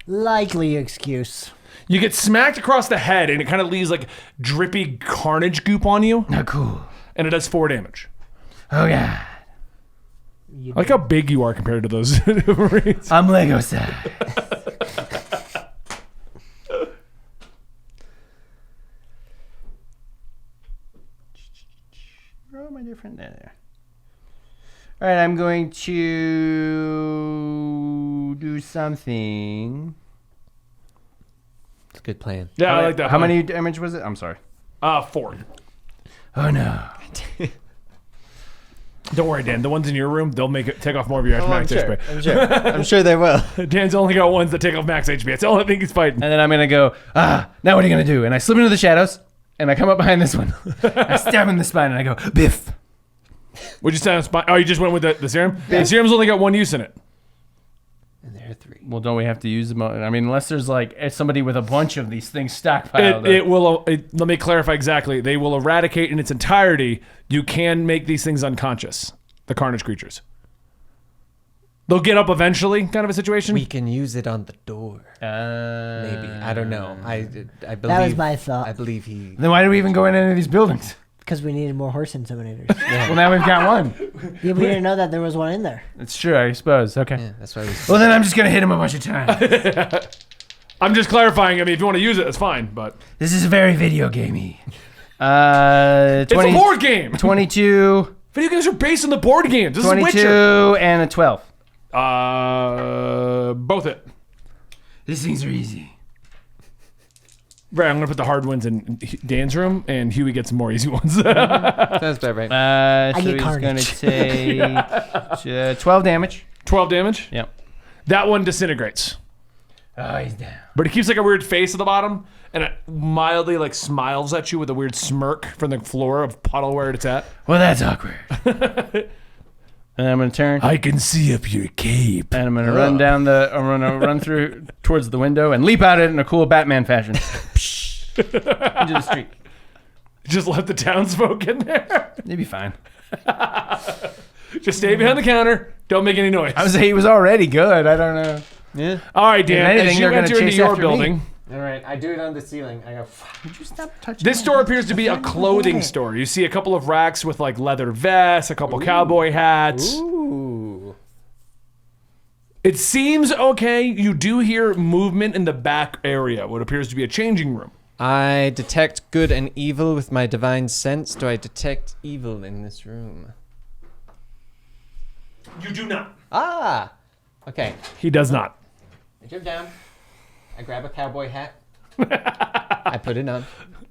Likely excuse. You get smacked across the head, and it kind of leaves like drippy carnage goop on you, Oh, cool. and it does 4 damage. Oh, God. You I like how big you are compared to those Marines. I'm Lego size. Where are my different there? All right, I'm going to do something. It's a good plan. Yeah, I like that. How many damage was it? I'm sorry. 4. Oh no. Don't worry, Dan. The ones in your room, they'll take off more of your max HP. I'm sure they will. Dan's only got ones that take off max HP. That's all I think he's fighting. And then I'm gonna go. Now what are you gonna do? And I slip into the shadows, and I come up behind this one. I stab him in the spine, and I go biff. Would you say on spine? Oh, you just went with the serum? The serum's only got 1 use in it. And there are 3. Well, don't we have to use them? I mean, unless there's like somebody with a bunch of these things stockpiled. It will. Let me clarify exactly. They will eradicate in its entirety. You can make these things unconscious. The carnage creatures. They'll get up eventually, kind of a situation. We can use it on the door. Maybe. I don't know. I believe. That was my thought. I believe he. Then why do we even go in any of these buildings? Because we needed more horse intimidators. Well, now we've got one. Yeah, we didn't know that there was one in there. It's true, I suppose. Okay. Yeah, that's why we. Well, then I'm just gonna hit him a bunch of times. I'm just clarifying. I mean, if you want to use it, that's fine. But This is very video gamey. 20, it's a board game. 22, Video games are based on the board games. This is 22, Witcher. and a 12. Both it. These things are easy. Right, I'm gonna put the hard ones in Dan's room, and Huey gets some more easy ones. Sounds about right. So get he's carnage. gonna take 12 damage. 12 damage. Yep. That one disintegrates, Oh, he's down. but it keeps like a weird face at the bottom, and it mildly like smiles at you with a weird smirk from the floor of puddle where it's at. Well, that's awkward. And I'm gonna turn. I can see up your cape. And I'm gonna run I'm gonna run through towards the window and leap out it in a cool Batman fashion. Into the street. Just let the townsfolk in there. They'd be fine. Just stay behind the counter. Don't make any noise. I was he was already good. I don't know. Yeah. All right, Dan. anything, As you they're gonna enter into chase your after me. building, All right. I do it on the ceiling. I go. Would you stop touching this store appears to be a clothing store. You see a couple of racks with like leather vests, a couple cowboy hats. Ooh. It seems okay. You do hear movement in the back area, what appears to be a changing room. I detect good and evil with my divine sense. Do I detect evil in this room? You do not. Ah. Okay. He does not. I jump down. I grab a cowboy hat. I put it on,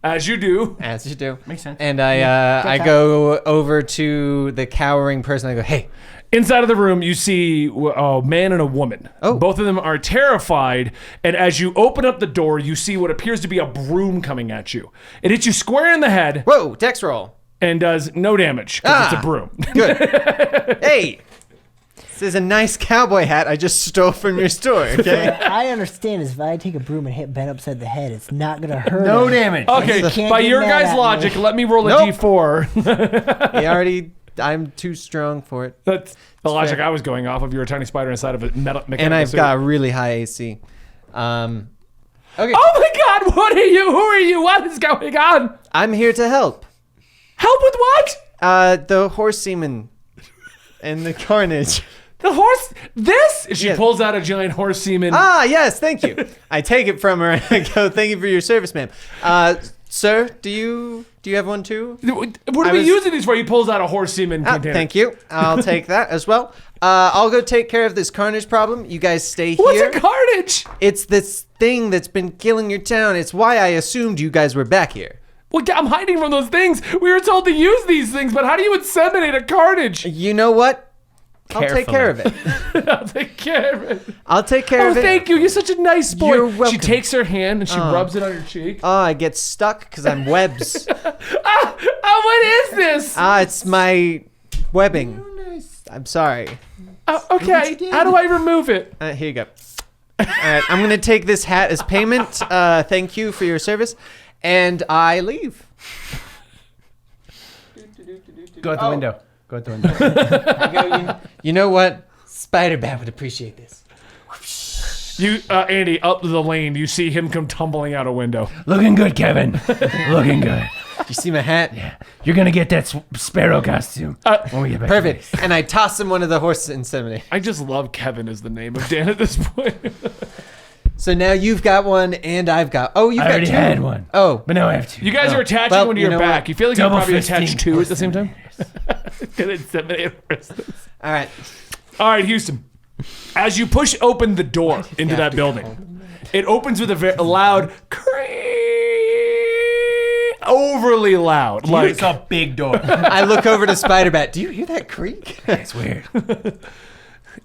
As you do. as you do. Makes sense. And I go over to the cowering person. I go, hey. Inside of the room, you see a man and a woman. Oh. Both of them are terrified, and as you open up the door, you see what appears to be a broom coming at you. It hits you square in the head Whoa, dex roll. and does no damage because it's a Ah. broom. Good. Hey. This is a nice cowboy hat I just stole from your store, okay? I understand is if I take a broom and hit Ben upside the head, it's not gonna hurt. No him. damage. Okay, Can't by get your mad guys' at me. logic, let me roll a Nope. D4. I'm too strong for it. That's the logic fair. I was going off of. You're a tiny spider inside of a mechanical And I've suit. got really high AC. Okay. Oh my God! What are you? Who are you? What is going on? I'm here to help. Help with what? The horse semen. and the carnage. The horse. This. She Yes. pulls out a giant horse semen. Ah, yes, thank you. I take it from her and I go, thank you for your service, ma'am. Sir, do you have one too? What are we using these for? He pulls out a horse semen container. Thank you. I'll take that as well. I'll go take care of this carnage problem. You guys stay here. What's a carnage? It's this thing that's been killing your town. It's why I assumed you guys were back here. Well, I'm hiding from those things. We were told to use these things, but how do you inseminate a carnage? You know what? I'll take care of it. I'll take care of it. I'll take care of it. Thank you. You're such a nice boy. You're welcome. She takes her hand and she rubs it on your cheek. Oh, I get stuck because I'm webs. What is this? It's my webbing. I'm sorry. Okay. How do I remove it? Here you go. All right, I'm going to take this hat as payment. Thank you for your service. And I leave. Go out the window. Go out the window. You know what? Spider-Man would appreciate this. You, Andy, up the lane, you see him come tumbling out a window. Looking good, Kevin. Looking good. You see my hat? Yeah. You're going to get that sparrow costume when we get back. Perfect. And I toss him one of the horse inseminators. I just love Kevin as the name of Dan at this point. So now you've got one and I've got... Oh, you've I got already two. had one. Oh. But now I have two. You guys are attaching Well, one to you your know back. what? You feel like you're Double probably fisting attached two at the same time? horse Can inseminate horses. All right. All right, Houston. As you push open the door into that building, it opens with a very loud overly loud. Like It's a big door. I look over to Spider-Bat. Do you hear that creak? It's weird.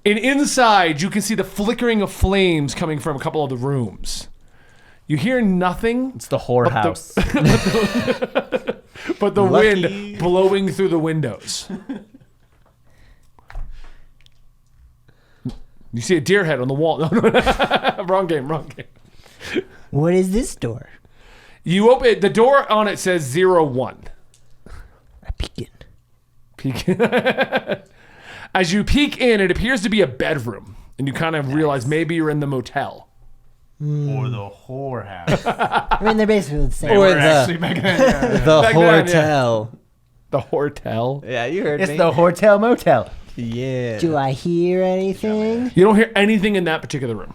and inside, you can see the flickering of flames coming from a couple of the rooms. You hear nothing It's the whorehouse. but the Lucky. wind blowing through the windows. You see a deer head on the wall. No, wrong game. What is this door? You open it. The door on it says 01. I peek in. Peek. As you peek in, it appears to be a bedroom, and you kind of realize maybe you're in the motel. Or the whorehouse. I mean, they're basically the same. Or Actually, back then, the Back then, yeah. hotel. The hotel. Yeah, you heard It's me. the hotel motel. Yeah. Do I hear anything? You don't hear anything in that particular room.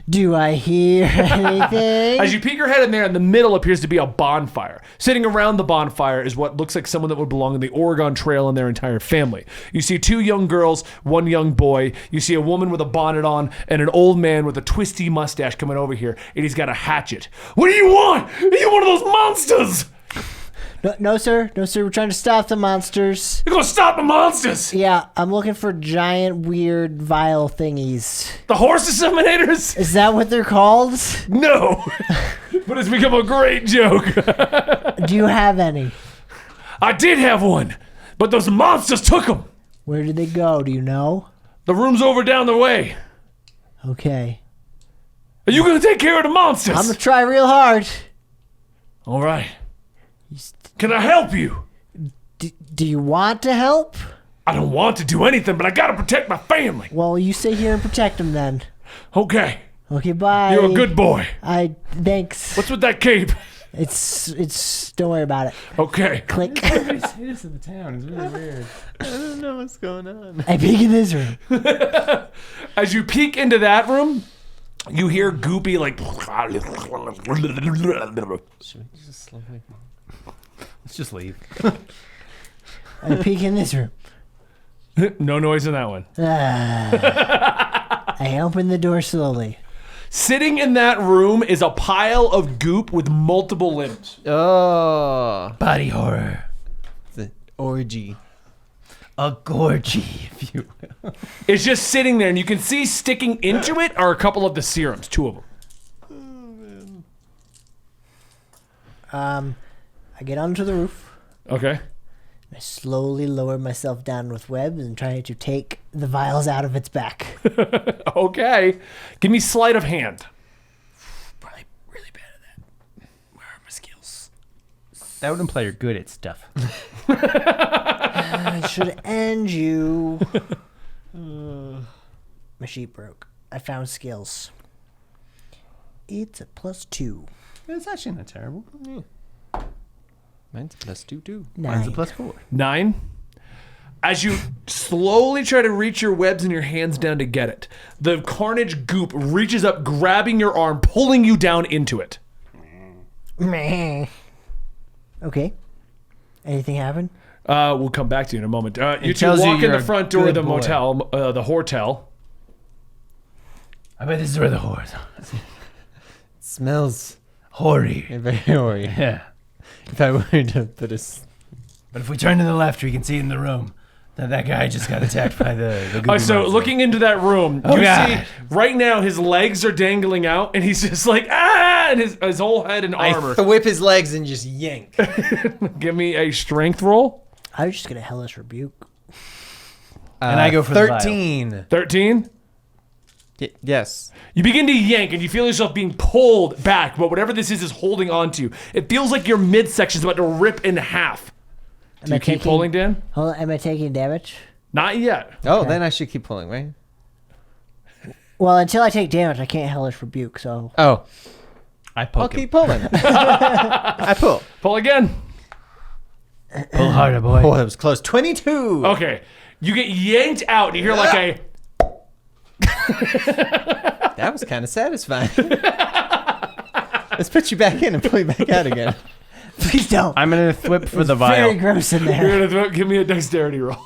Do I hear anything? As you peek your head in there, in the middle appears to be a bonfire. Sitting around the bonfire is what looks like someone that would belong in the Oregon Trail and their entire family. You see two young girls, one young boy. You see a woman with a bonnet on and an old man with a twisty mustache coming over here, and he's got a hatchet. What do you want? Are you one of those monsters? No, sir. No, sir. We're trying to stop the monsters. You're gonna stop the monsters! Yeah, I'm looking for giant, weird, vile thingies. The horse disseminators? Is that what they're called? No. But it's become a great joke. Do you have any? I did have one, but those monsters took them. Where did they go? Do you know? The room's over down the way. Okay. Are you gonna take care of the monsters? I'm gonna try real hard. All right. Can I help you? Do you want to help? I don't want to do anything, but I gotta protect my family. Well, you stay here and protect them then. Okay. Okay, bye. You're a good boy. Thanks. What's with that cape? It's. Don't worry about it. Okay. Click. They say this in the town. It's really weird. I don't know what's going on. I peek in this room. As you peek into that room, you hear Goopy like. Let's just leave. I peek in this room. No noise in that one. I open the door slowly. Sitting in that room is a pile of goop with multiple limbs. Oh. Body horror. The orgy. A gorgy, if you will. It's just sitting there, and you can see sticking into it are a couple of the serums, two of them. I get onto the roof. Okay. I slowly lower myself down with webs and try to take the vials out of its back. Okay. Give me sleight of hand. Probably really bad at that. Where are my skills? That would imply you're good at stuff. I should end you. My sheet broke. I found skills. It's a +2. It's actually not terrible. Mine's +2 too. Mine's a Nine. +4. 9. As you slowly try to reach your webs and your hands down to get it, the carnage goop reaches up, grabbing your arm, pulling you down into it. Meh. Okay. Anything happen? We'll come back to you in a moment. You two tells you walk in you're the a front door of the good boy. motel, the hortel. I bet this is where the whores are. Smells Hoary. very hoary. Yeah. If I were to put a... But if we turn to the left, we can see in the room that guy just got attacked by the goopy So monster. looking into that room, Oh, you God. see right now his legs are dangling out, and he's just like, ah, and his whole head in armor. I whip his legs and just yank. Give me a strength roll. I was just gonna hellish rebuke. And I go for the 13. 13. Yes. You begin to yank, and you feel yourself being pulled back, but whatever this is holding on to you. It feels like your midsection is about to rip in half. Do you keep pulling, Dan? Hold on, am I taking damage? Not yet. Oh, then I should keep pulling, right? Well, until I take damage, I can't hellish rebuke. So Oh, I I'll poke him. keep pulling. I pull. Pull again. Pull harder, boy. Oh, that was close. 22. Okay. You get yanked out, and you hear like a... That was kind of satisfying. Let's put you back in and pull you back out again. please don't. I'm going to flip for the Very vial. gross in You're there. gonna give me a dexterity roll.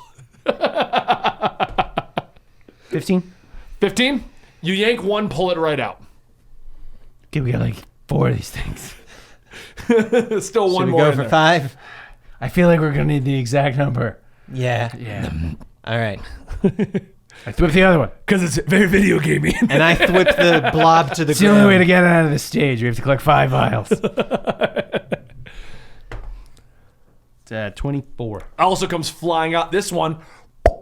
15? 15. You yank one, pull it right out. Okay, we got like 4 of these things. Still Should one we more. go in for there. 5? I feel like we're going to need the exact number. Yeah. Yeah. All right. I whip the other one. Because it's very video gamey. And I whip the blob to the It's the ground. only way to get it out of the stage. We have to collect 5 vials. It's 24. Also comes flying out this one. All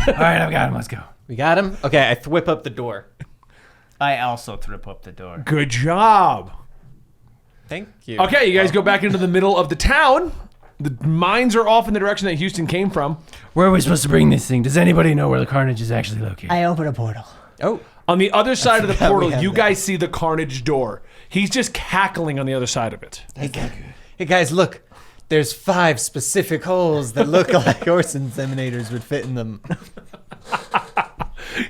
right, I've got him. Let's go. We got him? Okay, I whip up the door. I also thrip up the door. Good job. Thank you. Okay, you guys go back into the middle of the town. The mines are off in the direction that Houston came from. Where are we supposed to bring this thing? Does anybody know where the carnage is actually located? I open a portal. Oh, On the other side of the forgot we portal, had you that. guys see the carnage door. He's just cackling on the other side of it. hey guys, look. There's 5 specific holes that look like horse inseminators would fit in them.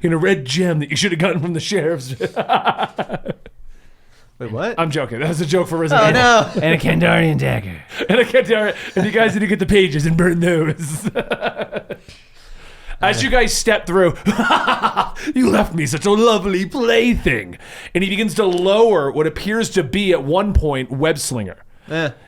In a red gem that you should have gotten from the sheriff's. Wait, what? I'm joking. That was a joke for Resident Evil. no. And a Kandarian dagger. And I can't tell and you guys need to get the pages and burn those. As you guys step through, you left me such a lovely plaything. And he begins to lower what appears to be at one point Webslinger.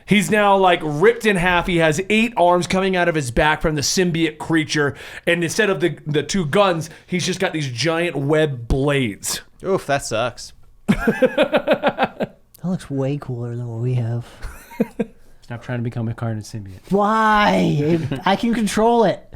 He's now like ripped in half. He has 8 arms coming out of his back from the symbiote creature. And instead of the 2 guns, he's just got these giant web blades. Oof, that sucks. That looks way cooler than what we have. Stop trying to become a carnage symbiote. Why? I can control it.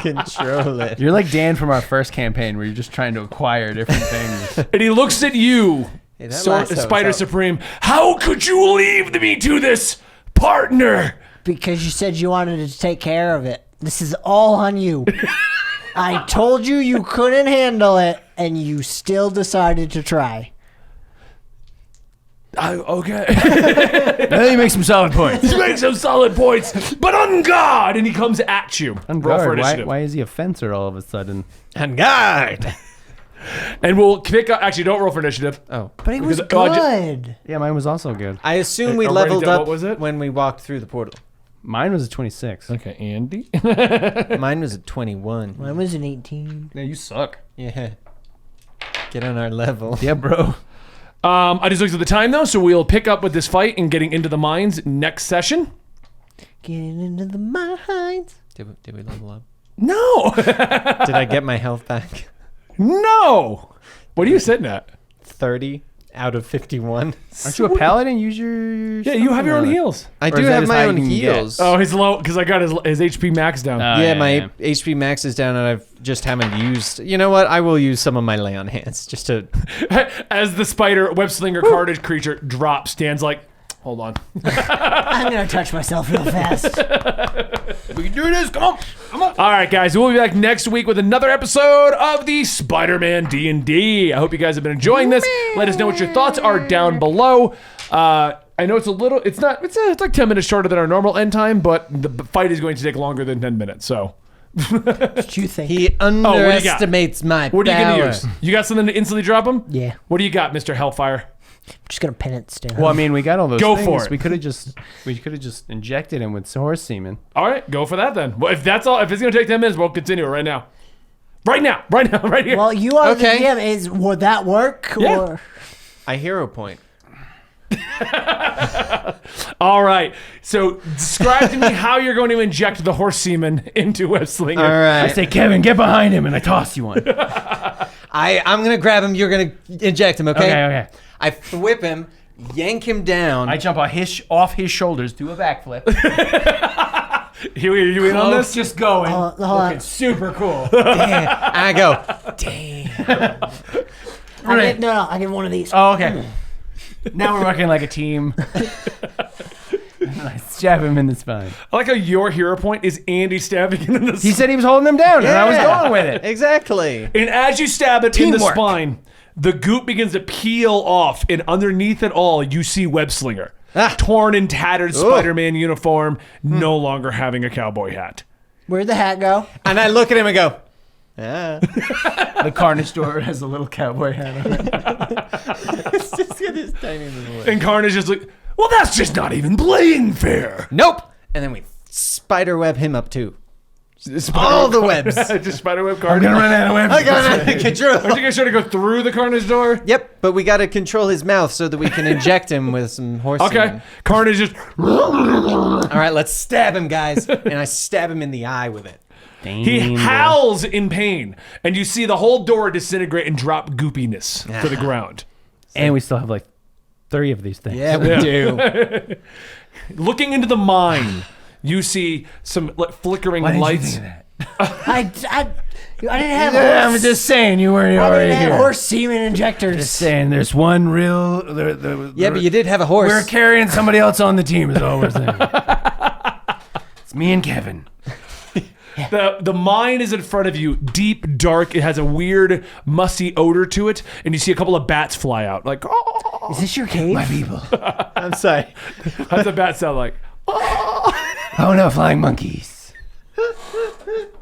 Control it. You're like Dan from our first campaign where you're just trying to acquire different things. And he looks at you, Hey, that last time Spider was out. Supreme. How could you leave me to this, partner? Because you said you wanted to take care of it. This is all on you. I told you you couldn't handle it, and you still decided to try. Okay. Now you make some solid points. He makes some solid points, but on guard, and he comes at you. Roll for Guard, initiative. why is he a fencer all of a sudden? On guard. And we'll pick up. Actually, don't roll for initiative. Oh. But it was Because- good. Yeah, mine was also good. I assume we Are we ready leveled to- up what was it? when we walked through the portal. Mine was a 26. Okay, Andy. Mine was a 21. Mine was an 18. Yeah, you suck. Yeah. Get on our level. Yeah, bro. I just looked at the time though, so we'll pick up with this fight and getting into the mines next session. Getting into the mines. Did we level up? No, Did I get my health back? no. What are you sitting at? 30 out of 51. Aren't you a paladin? Use your. Yeah, you have your own heals. I Or do is that have as my high own as you can get? heals. Oh, he's low because I got his HP max down. yeah, my HP max is down and I've just haven't used. You know what? I will use some of my lay on hands just to. As the spider web slinger carnage creature drops, Dan's like, hold on. I'm going to touch myself real fast. We can do this. Come on. All right, guys. We'll be back next week with another episode of the Spider-Man D&D. I hope you guys have been enjoying this. Let us know what your thoughts are down below. I know it's a little. It's not. It's like 10 minutes shorter than our normal end time, but the fight is going to take longer than 10 minutes. So. What did you think? He underestimates my What are you power. gonna use? You got something to instantly drop him? Yeah. What do you got, Mr. Hellfire? I'm just gonna pin it still. Well, I mean, we got all those Go things. for it. We could have just injected him with horse semen. All right, go for that then. Well, if that's all, if it's gonna take 10 minutes, we'll continue it right now. Right now, right here. Well, you are Okay. the GM. Would that work? Yeah. Or I hero point. All right. So describe to me how you're going to inject the horse semen into Webslinger. All I right. say, Kevin, get behind him, and I toss you one. Okay, I'm gonna grab him. You're gonna inject him. Okay. okay. I whip him, yank him down. I jump off his shoulders, do a backflip. Here, you in on this? Just going. Hold on. Looking super cool. Damn. I go. Damn. I get one of these. Oh, okay. Now we're working like a team. I stab him in the spine. I like how your hero point is Andy stabbing him in the He said he was holding him down, and I was going with it. Exactly. And as you stab it in the Teamwork. spine, the goop begins to peel off, and underneath it all, you see Webslinger. Ah. Torn and tattered Spider-Man uniform, no longer having a cowboy hat. Where'd the hat go? And I look at him and go. Ah. The Carnage door has a little cowboy hat on it. It's just got this tiny little. And Carnage is like, well, that's just not even playing fair. Nope. And then we spider web him up too. All the webs. Just spiderweb I'm Carnage. gonna run out of webs. I got out of control. Aren't you guys trying to go through the Carnage door? Yep, but we got to control his mouth so that we can inject him with some horse Okay. semen. Carnage just. All right, let's stab him, guys. And I stab him in the eye with it. He howls in pain, and you see the whole door disintegrate and drop goopiness to the ground. And we still have like 3 of these things. Yeah, we do. Looking into the mine, you see some flickering Why didn't lights. you think of that? I didn't have. I'm horse, just saying you weren't I already didn't have here. horse semen injectors. Just saying, there's one real. Yeah, but you did have a horse. We're carrying somebody else on the team. Is all we're saying. It's me and Kevin. The mine is in front of you, deep, dark. It has a weird, musty odor to it, and you see a couple of bats fly out. Like, oh, Is this your cave? My people. I'm sorry. how's the bat sound like? Oh no, flying monkeys.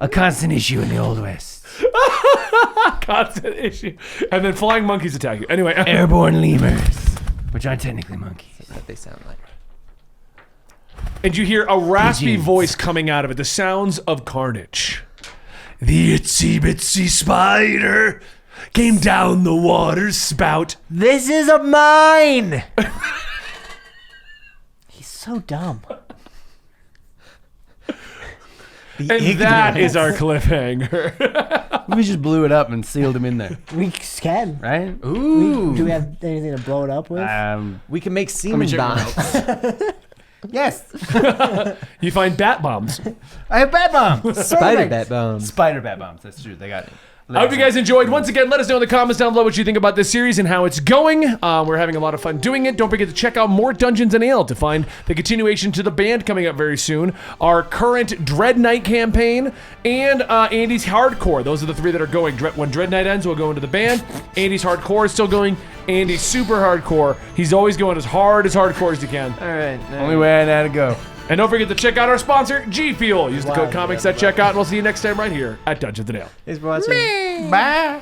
A constant issue in the Old West. Constant issue. And then flying monkeys attack you. Anyway, Airborne lemurs, which aren't technically monkeys. That's what they sound like. and you hear a raspy Pigeons. voice coming out of it. The sounds of carnage. The itsy bitsy spider came down the water spout. This is a mine. He's so dumb. And that is our cliffhanger. We just blew it up and sealed him in there, We can. right? Ooh. Do we have anything to blow it up with? We can make semen check my bombs. Yes. You find bat bombs. I have bat bombs. Spider bat bombs. Spider bat bombs. That's true. They got it. I hope you guys enjoyed. Once again, let us know in the comments down below what you think about this series and how it's going. We're having a lot of fun doing it. Don't forget to check out more Dungeons & Ale to find the continuation to the band coming up very soon, our current Dread Knight campaign, and Andy's Hardcore. Those are the 3 that are going. When Dread Knight ends, we'll go into the band. Andy's Hardcore is still going. Andy's Super Hardcore. He's always going as hardcore as he can. All right. Only way I know how to go. And don't forget to check out our sponsor, G Fuel. Use the code comics at checkout, and we'll see you next time right here at Dungeons & Ale. Thanks for watching. Bye.